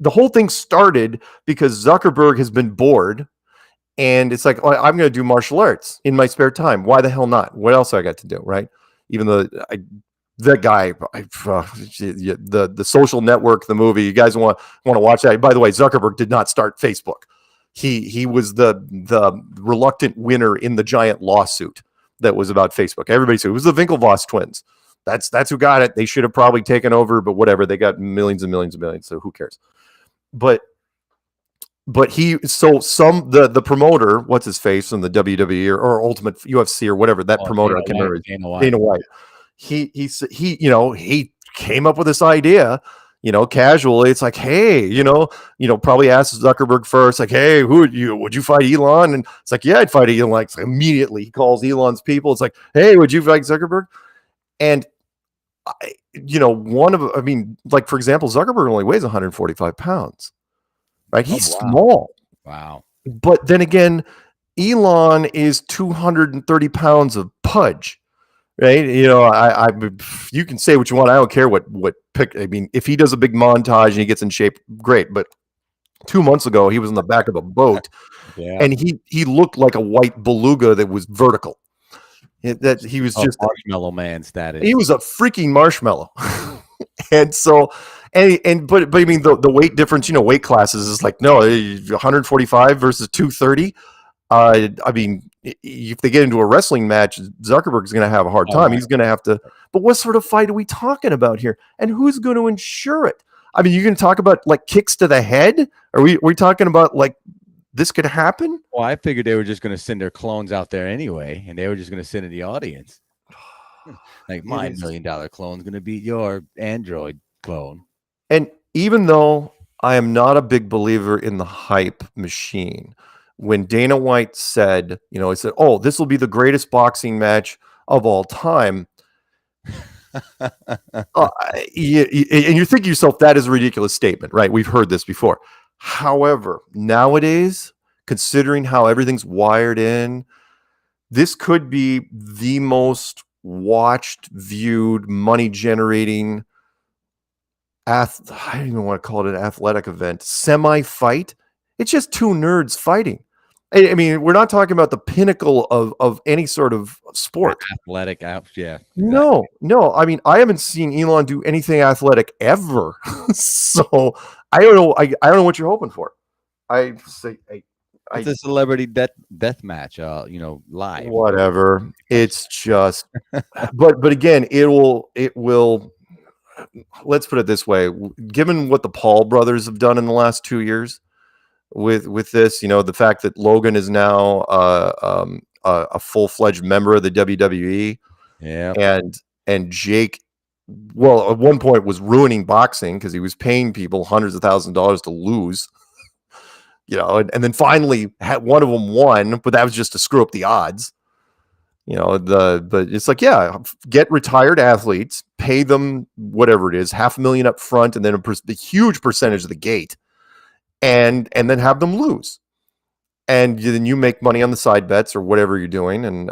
the whole thing started because Zuckerberg has been bored, and it's like, oh, I'm going to do martial arts in my spare time. Why the hell not? What else I got to do, right? Even though that guy, the Social Network, the movie, you guys want to watch that? By the way, Zuckerberg did not start Facebook. He was the reluctant winner in the giant lawsuit that was about Facebook. Everybody said it was the Winklevoss twins. That's who got it. They should have probably taken over, but whatever. They got millions and millions and millions, so who cares? But the promoter, what's his face from the WWE or Ultimate UFC or whatever, that promoter, I can't remember, Dana White. He came up with this idea, casually. It's like, hey, probably asked Zuckerberg first, like, hey, would you fight Elon? And it's like, yeah, I'd fight Elon. Like, immediately he calls Elon's people. It's like, hey, would you fight Zuckerberg? And for example, Zuckerberg only weighs 145 pounds, right? He's small. Wow. But then again, Elon is 230 pounds of pudge. Right, you can say what you want. I don't care what pick. I mean, if he does a big montage and he gets in shape, great. But 2 months ago, he was in the back of a boat, and he looked like a white beluga that was vertical. That he was just marshmallow man status. He was a freaking marshmallow, and so but I mean the weight difference, weight classes is like 145 versus 230. I mean, if they get into a wrestling match, Zuckerberg's going to have a hard time. He's going to have to. But what sort of fight are we talking about here? And who's going to ensure it? I mean, you're going to talk about like kicks to the head? Are we talking about like this could happen? Well, I figured they were just going to send their clones out there anyway, and they were just going to sit in the audience. Like, my $1 million clone's going to beat your Android clone. And even though I am not a big believer in the hype machine, when Dana White said, he said, oh, this will be the greatest boxing match of all time. And you think to yourself, that is a ridiculous statement, right? We've heard this before. However, nowadays, considering how everything's wired in, this could be the most watched, viewed, money generating, I don't even want to call it an athletic event, semi-fight. It's just two nerds fighting. I mean, we're not talking about the pinnacle of any sort of sport. Athletic, yeah. Exactly. No. I mean, I haven't seen Elon do anything athletic ever. So I don't know. I don't know what you're hoping for. It's a celebrity death match, live. Whatever. It's just, but again, it will. Let's put it this way: given what the Paul brothers have done in the last 2 years with this, the fact that Logan is now a full-fledged member of the WWE, and Jake, well, at one point was ruining boxing because he was paying people hundreds of thousands of dollars to lose. And then finally one of them won, but that was just to screw up the odds. But it's like, get retired athletes, pay them whatever it is, $500,000 up front, and then a huge percentage of the gate, and then have them lose, and then you make money on the side bets or whatever you're doing, and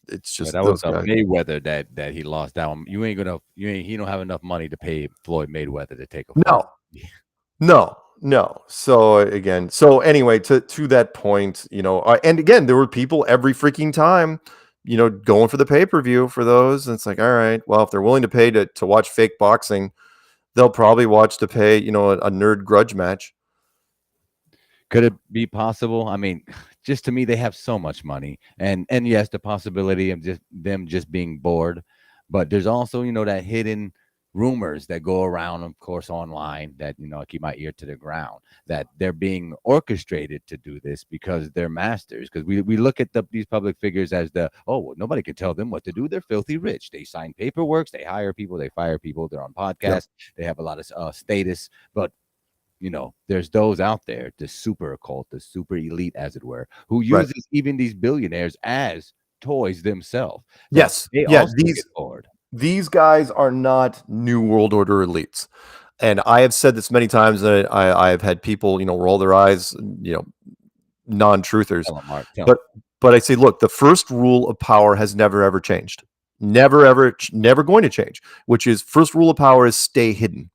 it's just that was Mayweather that he lost that one. He don't have enough money to pay Floyd Mayweather to take a fight. No. So anyway, to that point, and again, there were people every freaking time, going for the pay-per-view for those. And it's like, all right, well, if they're willing to pay to watch fake boxing, they'll probably watch to pay, a nerd grudge match. Could it be possible? I mean, just to me, they have so much money, and yes, the possibility of them just being bored, but there's also, that hidden rumors that go around, of course, online that, I keep my ear to the ground, that they're being orchestrated to do this because they're masters. Because we look at these public figures as well, nobody can tell them what to do. They're filthy rich. They sign paperwork, they hire people, they fire people, they're on podcasts, they have a lot of status. But there's those out there, the super occult, the super elite, as it were, who uses even these billionaires as toys themselves. Yes. They Yeah. also get bored. These guys are not New World Order elites. And I have said this many times that I've had people, roll their eyes, non-truthers. Tell 'em, Mark, tell 'em. But I say, look, the first rule of power has never, ever changed. Never, ever, never going to change, which is first rule of power is stay hidden.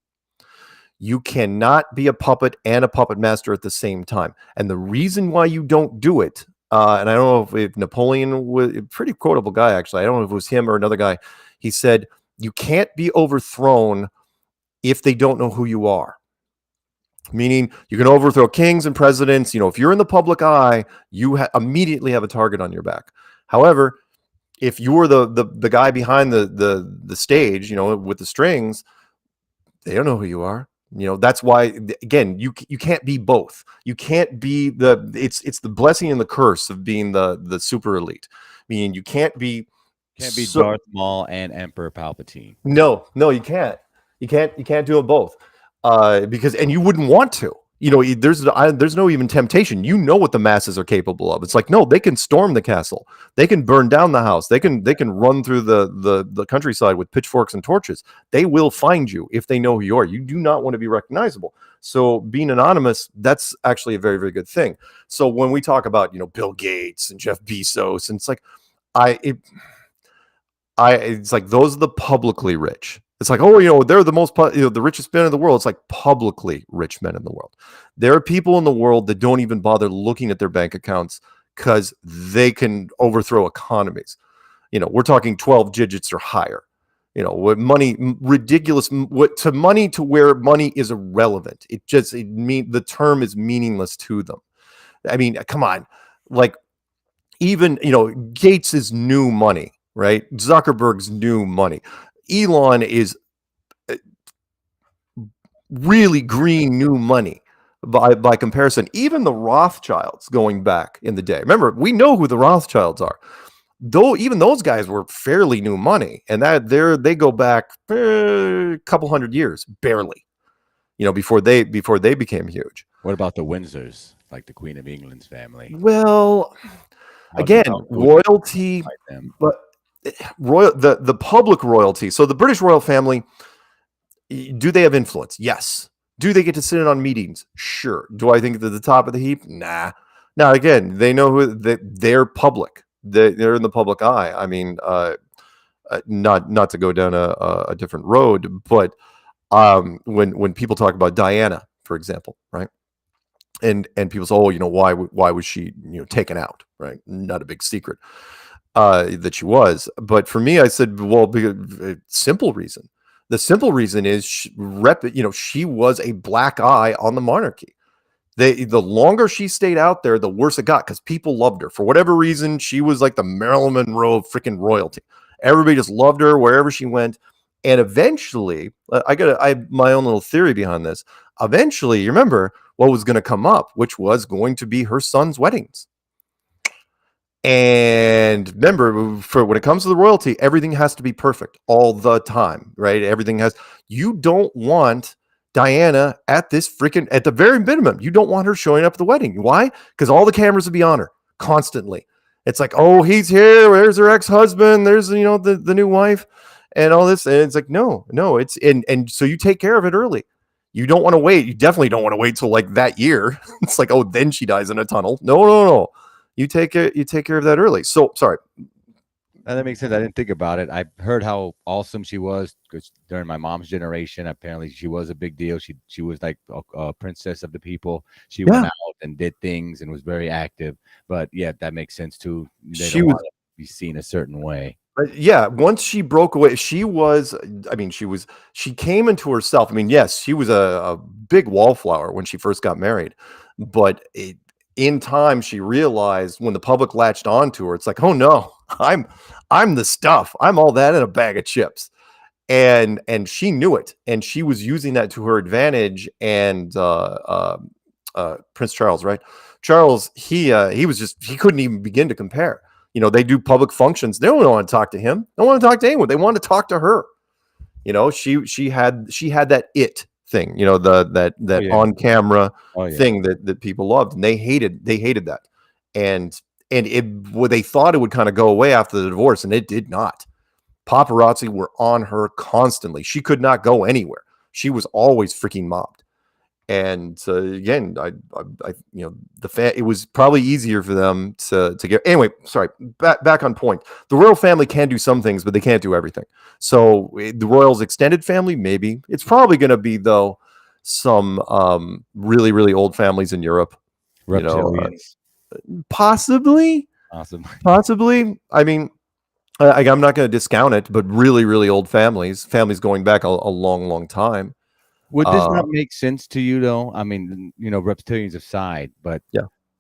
You cannot be a puppet and a puppet master at the same time. And the reason why you don't do it, and I don't know if Napoleon was a pretty quotable guy, actually. I don't know if it was him or another guy. He said, you can't be overthrown if they don't know who you are. Meaning you can overthrow kings and presidents. If you're in the public eye, you immediately have a target on your back. However, if you're the guy behind the stage, with the strings, they don't know who you are. That's why, again, you can't be both. You can't be it's the blessing and the curse of being the super elite. Meaning you can't be Darth Maul and Emperor Palpatine. No, you can't. You can't do it both. Because you wouldn't want to. There's no even temptation. What the masses are capable of. It's like, no, they can storm the castle. They can burn down the house. They can run through the countryside with pitchforks and torches. They will find you if they know who you are. You do not want to be recognizable. So being anonymous, that's actually a very, very good thing. So when we talk about, Bill Gates and Jeff Bezos, and it's like, it's like those are the publicly rich. It's like, they're the most, the richest men in the world. It's like publicly rich men in the world. There are people in the world that don't even bother looking at their bank accounts because they can overthrow economies. We're talking 12 digits or higher. What money, ridiculous, to money to where money is irrelevant. The term is meaningless to them. I mean, come on, like even, Gates is new money, right? Zuckerberg's new money. Elon is really green new money by comparison. Even the Rothschilds going back in the day. Remember, we know who the Rothschilds are. Though even those guys were fairly new money, and they go back a couple hundred years, barely. Before they became huge. What about the Windsors, like the Queen of England's family? Well, again, royalty, but the public royalty. So the British royal family, do they have influence? Yes. Do they get to sit in on meetings? Sure. Do I think they're the top of the heap? Nah. Now again, they know they're public. They're in the public eye. I mean, not to go down a different road, but when people talk about Diana, for example, right? And people say, why was she taken out? Right? Not a big secret. That she was. But for me, I said, well, simple reason. The simple reason is she was a black eye on the monarchy. The longer she stayed out there, the worse it got because people loved her. For whatever reason, she was like the Marilyn Monroe of freaking royalty. Everybody just loved her wherever she went. And eventually, I have my own little theory behind this. Eventually, you remember what was going to come up, which was going to be her son's weddings. And remember, for when it comes to the royalty, everything has to be perfect all the time, right? You don't want Diana at the very minimum. You don't want her showing up at the wedding. Why? Because all the cameras will be on her constantly. It's like, oh, he's here. There's her ex-husband. There's, the new wife and all this. And it's like, no, it's, and so you take care of it early. You don't want to wait. You definitely don't want to wait till like that year. It's like, oh, then she dies in a tunnel. No. You take care of that early. So sorry. That makes sense. I didn't think about it. I heard how awesome she was because during my mom's generation, apparently she was a big deal. She was like a princess of the people. She went out and did things and was very active. But yeah, that makes sense too. She don't want to be seen a certain way. Yeah, once she broke away, she came into herself. I mean, yes, she was a big wallflower when she first got married, but in time, she realized when the public latched onto her, it's like, oh no, I'm the stuff. I'm all that in a bag of chips. and she knew it, and she was using that to her advantage. And Prince Charles, right? Charles, he couldn't even begin to compare. They do public functions. They don't want to talk to him. They don't want to talk to anyone. They want to talk to her. She had that it thing. That on camera thing that people loved, and they hated that. And they thought it would kind of go away after the divorce, and it did not. Paparazzi were on her constantly. She could not go anywhere. She was always freaking mobbed. And again, it was probably easier for them to get. Anyway, sorry. Back on point. The royal family can do some things, but they can't do everything. So the royals' extended family, maybe it's probably going to be though some really really old families in Europe. Reptilians. Possibly. Awesome. Possibly. I mean, I'm not going to discount it, but really, really old families going back a long, long time. Would this not make sense to you, though? I mean, reptilians aside, but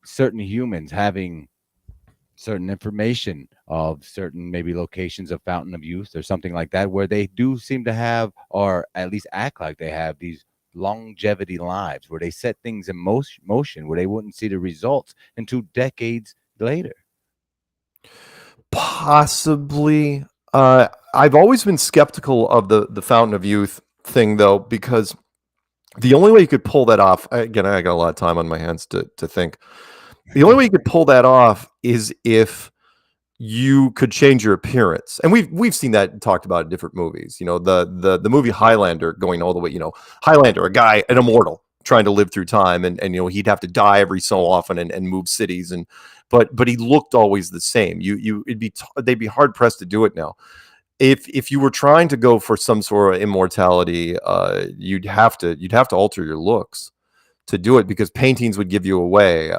certain humans having certain information of certain maybe locations of fountain of youth or something like that, where they do seem to have, or at least act like they have, these longevity lives, where they set things in motion, where they wouldn't see the results until decades later. Possibly. I've always been skeptical of the fountain of youth thing, though, because the only way you could pull that off, again, I got a lot of time on my hands to think. The only way you could pull that off is if you could change your appearance, and we've seen that talked about in different movies. The movie Highlander, going all the way. Highlander, a guy, an immortal, trying to live through time, and he'd have to die every so often and move cities, but he looked always the same. They'd be hard pressed to do it now. If you were trying to go for some sort of immortality, you'd have to alter your looks to do it, because paintings would give you away,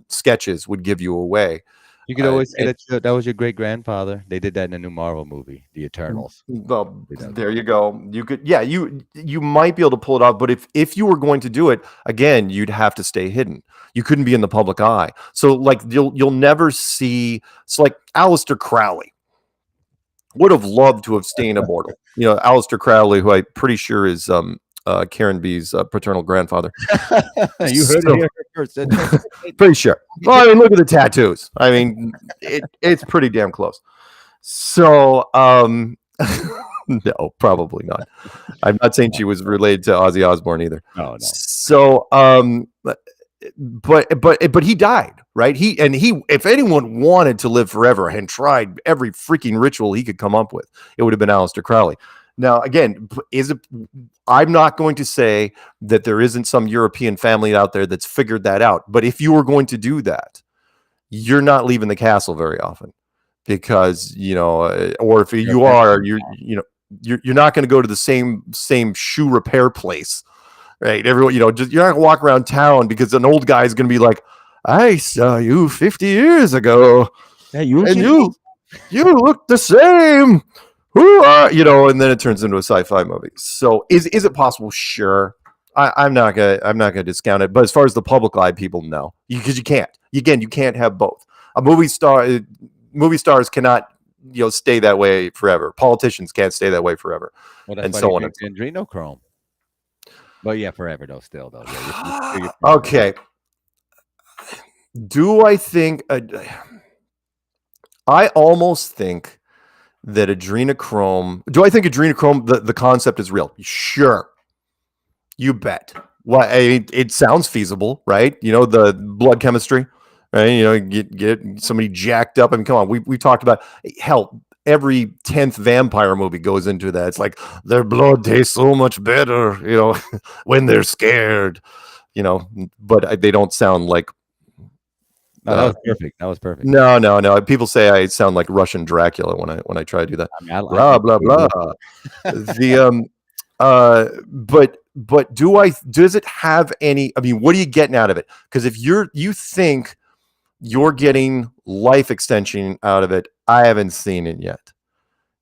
sketches would give you away. You could always say that was your great grandfather. They did that in a new Marvel movie, The Eternals. Well, there you go. You could, you might be able to pull it off, but if you were going to do it again, you'd have to stay hidden. You couldn't be in the public eye. So like you'll never see. It's like Aleister Crowley would have loved to have stayed immortal. Aleister Crowley, who I'm pretty sure is Karen B's paternal grandfather. You heard it here first. Pretty sure. Well, I mean, look at the tattoos. I mean, it's pretty damn close. So, no, probably not. I'm not saying she was related to Ozzy Osbourne either. No. So, but he died, right? He if anyone wanted to live forever and tried every freaking ritual he could come up with, it would have been Aleister Crowley. Now, again, I'm not going to say that there isn't some European family out there that's figured that out. But if you were going to do that, you're not leaving the castle very often, because or if you are, you're not going to go to the same shoe repair place, right? Everyone, you're not going to walk around town because an old guy is going to be like, "I saw you 50 years ago, and you look the same." And then it turns into a sci-fi movie. So is it possible? Sure. I'm not gonna discount it. But as far as the public eye, people know, because you can't. Again, you can't have both. Movie stars cannot stay that way forever. Politicians can't stay that way forever. Well, that's and why so they on. make adrenochrome. But yeah, forever though. Still though. Yeah, okay. Do I think? I almost think that adrenochrome. Do I think adrenochrome, the concept, is real? Sure. You bet. Well, it sounds feasible, right? The blood chemistry, right? Get somebody jacked up. I mean, come on. We talked about, hell, every 10th vampire movie goes into that. It's like their blood tastes so much better, when they're scared, but they don't sound like. No, that was perfect. That was perfect. No. People say I sound like Russian Dracula when I try to do that. I mean, blah blah blah. But does it have any? I mean, what are you getting out of it? Because if you think you're getting life extension out of it, I haven't seen it yet.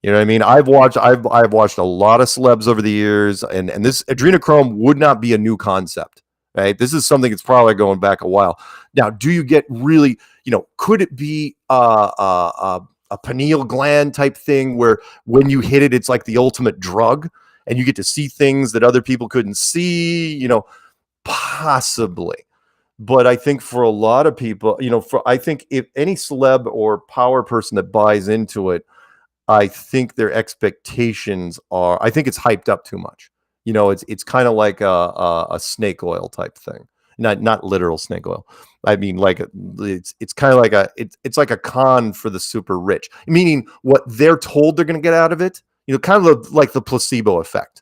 You know what I mean? I've watched a lot of celebs over the years, and this adrenochrome would not be a new concept. Right, this is something that's probably going back a while. Now, do you get really? Could it be a a pineal gland type thing where when you hit it, it's like the ultimate drug, and you get to see things that other people couldn't see. Possibly. But I think for a lot of people, I think if any celeb or power person that buys into it, I think their expectations are, I think it's hyped up too much. It's kind of like a snake oil type thing. Not literal snake oil. I mean, like it's kind of like it's like a con for the super rich, meaning what they're told they're going to get out of it. Kind of like the placebo effect.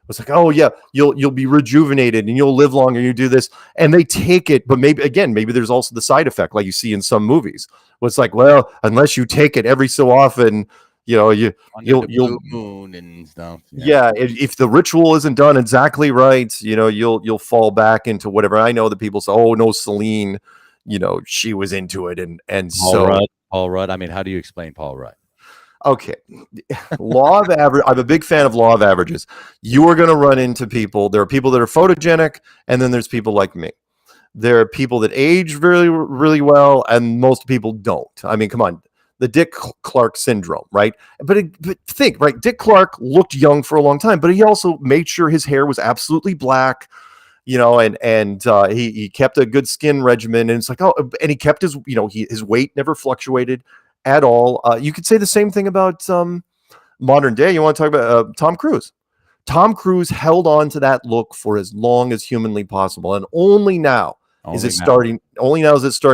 It's like, oh yeah, you'll be rejuvenated and you'll live longer. You do this, and they take it, but maybe there's also the side effect, like you see in some movies. Where it's like, well, unless you take it every so often, you'll blue moon and stuff. Yeah, if the ritual isn't done exactly right, you'll fall back into whatever. I know that people say, oh no, Celine, she was into it, and Paul Rudd. I mean, how do you explain Paul Rudd? Okay. Law of average. I'm a big fan of law of averages. You are going to run into people. There are people that are photogenic, and then there's people like me. There are people that age really, really well, and most people don't. I mean, come on. The Dick Clark syndrome, right? But think, right? Dick Clark looked young for a long time, but he also made sure his hair was absolutely black, and he kept a good skin regimen. And it's like, and he kept his, his weight never fluctuated at all. You could say the same thing about modern day. You want to talk about Tom Cruise? Tom Cruise held on to that look for as long as humanly possible, and only now is it starting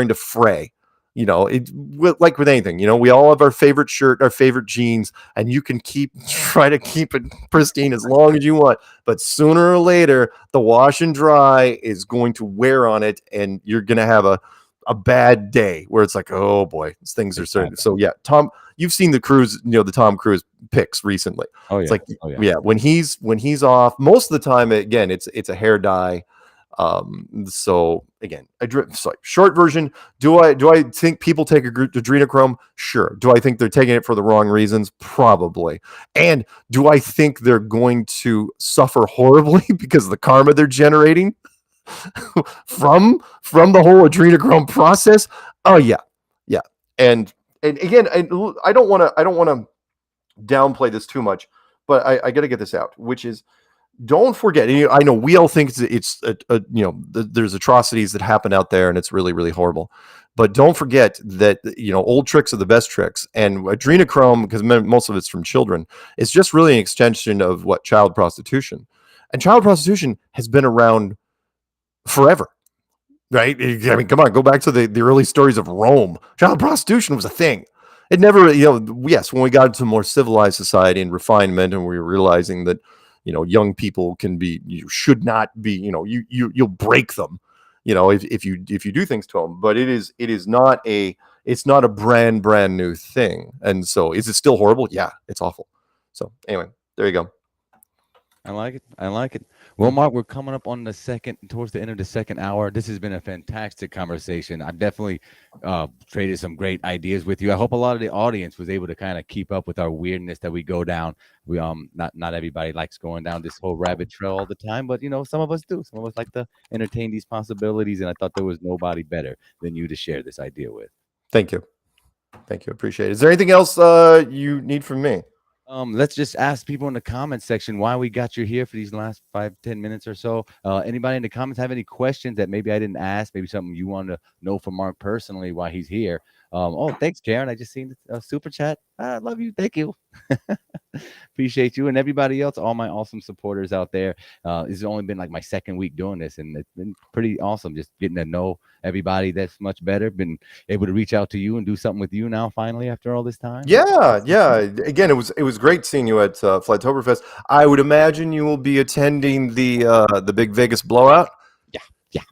to fray. Like with anything, we all have our favorite shirt, our favorite jeans, and you can try to keep it pristine as long as you want. But sooner or later, the wash and dry is going to wear on it, and you're going to have a bad day where it's like, oh boy, things are starting. So yeah, Tom, you've seen the Tom Cruise pics recently. Oh yeah. It's like, yeah, when he's off, most of the time, again, it's a hair dye. So again, short version. Do I think people take adrenochrome? Sure. Do I think they're taking it for the wrong reasons? Probably. And do I think they're going to suffer horribly because of the karma they're generating from the whole adrenochrome process? Oh yeah. And again, I don't want to downplay this too much, but I got to get this out, which is, don't forget. I know we all think there's atrocities that happen out there, and it's really, really horrible. But don't forget that old tricks are the best tricks, and adrenochrome, because most of it's from children, is just really an extension of child prostitution, and child prostitution has been around forever. Right? I mean, come on, go back to the early stories of Rome. Child prostitution was a thing. It never, yes, when we got into more civilized society and refinement, and we were realizing that, young people you should not be, you'll break them, if you do things to them. But it's not a brand new thing. And so, is it still horrible? Yeah, it's awful. So anyway, there you go. I like it. Well, Mark, we're coming up on towards the end of the second hour. This has been a fantastic conversation. I've definitely traded some great ideas with you. I hope a lot of the audience was able to kind of keep up with our weirdness that we go down. We not everybody likes going down this whole rabbit trail all the time, but some of us do. Some of us like to entertain these possibilities, and I thought there was nobody better than you to share this idea with. Thank you. Appreciate it. Is there anything else you need from me? Let's just ask people in the comments section why we got you here for these last 5-10 minutes or so. Anybody in the comments have any questions that maybe I didn't ask? Maybe something you want to know from Mark personally why he's here. Thanks, Karen. I just seen a super chat. I love you. Thank you. Appreciate you and everybody else, all my awesome supporters out there. This has only been like my second week doing this, and it's been pretty awesome just getting to know everybody that's much better. Been able to reach out to you and do something with you now finally after all this time. Yeah. Again, it was great seeing you at Flytoberfest. I would imagine you will be attending the big Vegas blowout.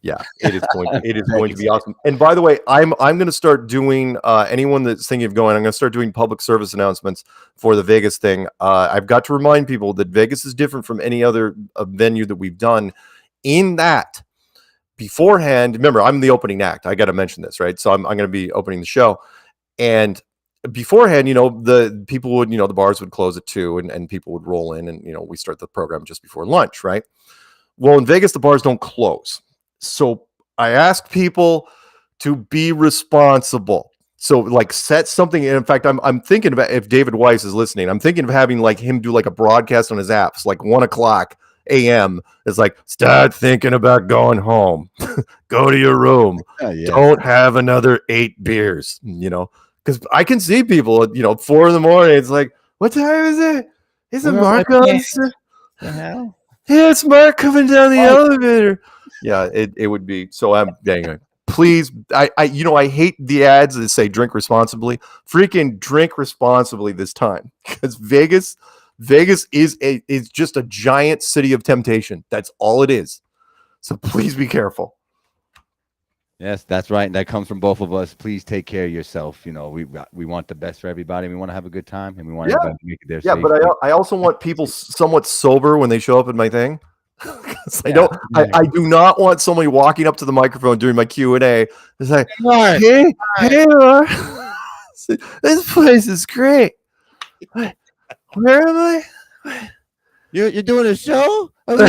Yeah, it is going to be awesome. And by the way, I'm going to start doing anyone that's thinking of going, I'm going to start doing public service announcements for the Vegas thing. I've got to remind people that Vegas is different from any other venue that we've done, in that beforehand, remember, I'm the opening act. I got to mention this, right? So I'm going to be opening the show, and beforehand, the people would, the bars would close at 2, and people would roll in, and we start the program just before lunch, right? Well, in Vegas, the bars don't close. So I ask people to be responsible. So like set something. In fact, I'm thinking about, if David Weiss is listening, I'm thinking of having like him do like a broadcast on his apps, like 1:00 a.m. It's like, start thinking about going home. Go to your room. Yes. Don't have another 8 beers. Because I can see people at 4 in the morning. It's like, what time is it? Isn't Where are my Mark on? pants? The hell? Yeah, it's Mark coming down the elevator. Yeah, it would be. So I'm dang. Please, I hate the ads that say drink responsibly. Freaking drink responsibly this time, because Vegas is just a giant city of temptation. That's all it is. So please be careful. Yes, that's right. And that comes from both of us. Please take care of yourself. We want the best for everybody. We want to have a good time, and we want everybody to make it there Yeah, safe. but I also want people somewhat sober when they show up at my thing. I do not want somebody walking up to the microphone during my Q&A. It's like, hey, Laura, this place is great. Where am I? You're doing a show? Are we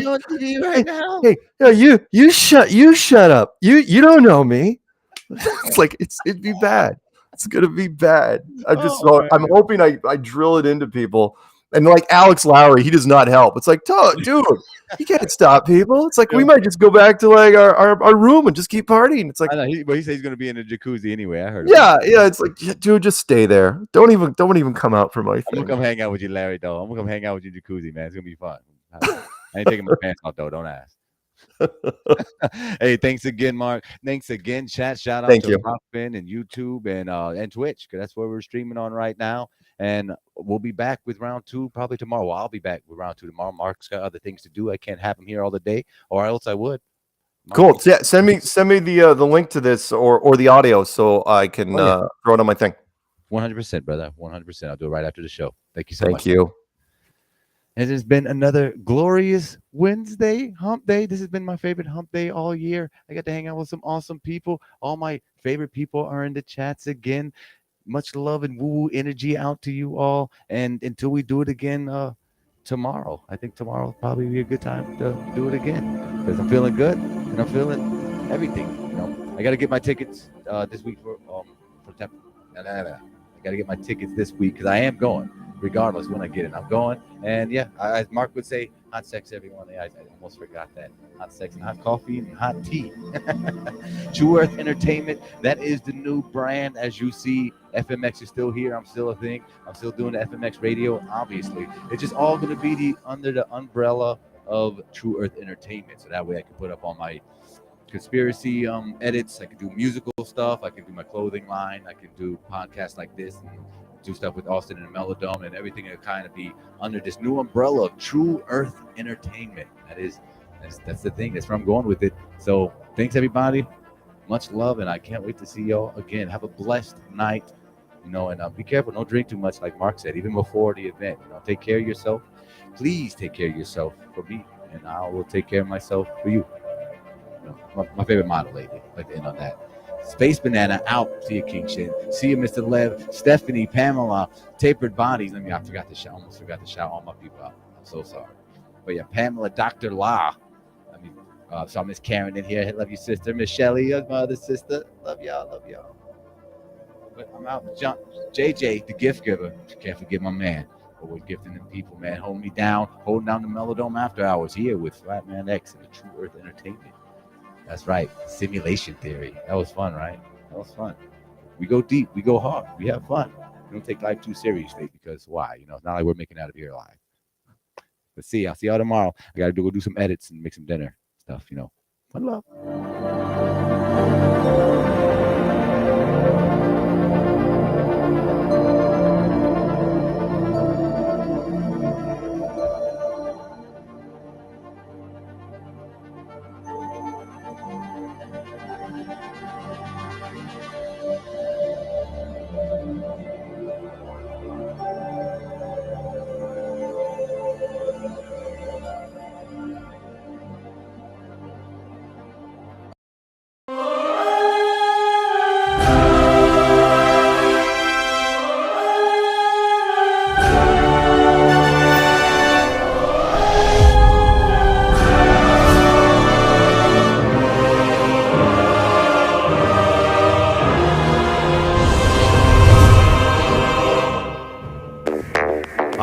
on TV right now? Hey, no, you shut up. You don't know me. It's like it'd be bad. It's gonna be bad. I'm hoping I drill it into people. And like Alex Lowry, he does not help. It's like, dude, you can't stop people. It's like we might just go back to like our room and just keep partying. It's like, I know, he said he's going to be in a jacuzzi anyway. I heard. Yeah. It's like, dude, just stay there. Don't even come out for my thing. I'm gonna come hang out with you, Larry. Though I'm gonna come hang out with you, jacuzzi, man. It's gonna be fun. I ain't taking my pants off though. Don't ask. Hey, thanks again, Mark. Thanks again, chat. Shout out to Rockfin and YouTube and Twitch, because that's where we're streaming on right now. And we'll be back with round 2 probably tomorrow. Well, I'll be back with round 2 tomorrow. Mark's got other things to do. I can't have him here all the day, or else I would. Cool. Yeah, send me the link to this or the audio so I can throw it on my thing. 100%, brother. 100%. I'll do it right after the show. Thank you so much. Thank you. It has been another glorious Wednesday, hump day. This has been my favorite hump day all year. I got to hang out with some awesome people. All my favorite people are in the chats again. Much love and woo energy out to you all. And until we do it again tomorrow, I think tomorrow will probably be a good time to do it again, because I'm feeling good and I'm feeling everything. I got to get my tickets this week for Temple. I got to get my tickets this week, because I am going. Regardless when I get it, I'm going. And yeah, as Mark would say, hot sex, everyone. I almost forgot that. Hot sex and hot coffee and hot tea. True Earth Entertainment, that is the new brand. As you see, FMX is still here. I'm still a thing. I'm still doing the FMX radio, obviously. It's just all going to be under the umbrella of True Earth Entertainment. So that way I can put up all my conspiracy edits. I can do musical stuff. I can do my clothing line. I can do podcasts like this and do stuff with Austin and Melodome, and everything will kind of be under this new umbrella of True Earth Entertainment. That's the thing. That's where I'm going with it. So thanks, everybody. Much love, and I can't wait to see y'all again. Have a blessed night, and be careful. Don't drink too much, like Mark said, even before the event. Take care of yourself. Please take care of yourself for me, and I will take care of myself for you. My favorite motto lately. I'd like to end on that. Space Banana out. See you, King Shin. See you, Mr. Lev, Stephanie, Pamela, Tapered Bodies. I forgot to shout. Almost forgot to shout all my people out. I'm so sorry. But yeah, Pamela, Dr. La. Saw Miss Karen in here. Love you, sister. Miss Shelly, my other sister. Love y'all. But I'm out. John, JJ, the gift giver. Can't forget my man. But we're gifting them people, man. Holding down the Melodome After Hours here with Flatman X and the True Earth Entertainment. That's right. Simulation theory. That was fun, right? That was fun. We go deep. We go hard. We have fun. We don't take life too seriously, because why? It's not like we're making out of here alive. But I'll see y'all tomorrow. I got to go do some edits and make some dinner stuff, Fun love.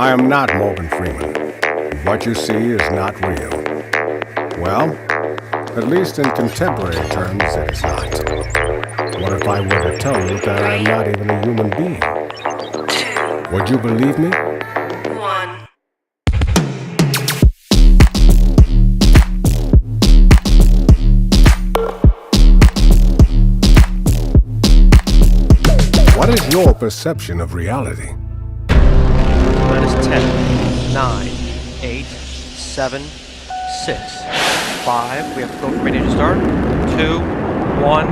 I am not Morgan Freeman. What you see is not real. Well, at least in contemporary terms, it is not. What if I were to tell you that I'm not even a human being? Would you believe me? What is your perception of reality? Minus 10, 9, 8, 7, 6, 5. We have to go from ready to start. 2, 1,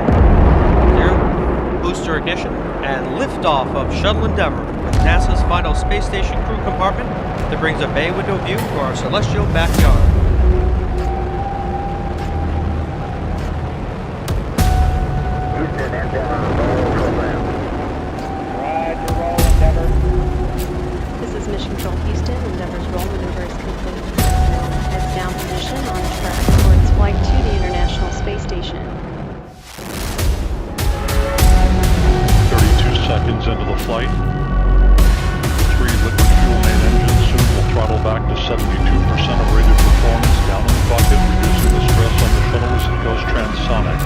0. Booster ignition and liftoff of Shuttle Endeavour with NASA's final space station crew compartment that brings a bay window view to our celestial backyard. Houston, Endeavour, roll program. Roger, roll, Endeavour. This is Mission Control Houston. Endeavour's roll maneuver is complete. Heads down position on track for its flight to the International Space Station. 32 seconds into the flight. 3 liquid fuel main engines soon will throttle back to 72% of rated performance down in the bucket, reducing the stress on the shuttle as it goes transonic.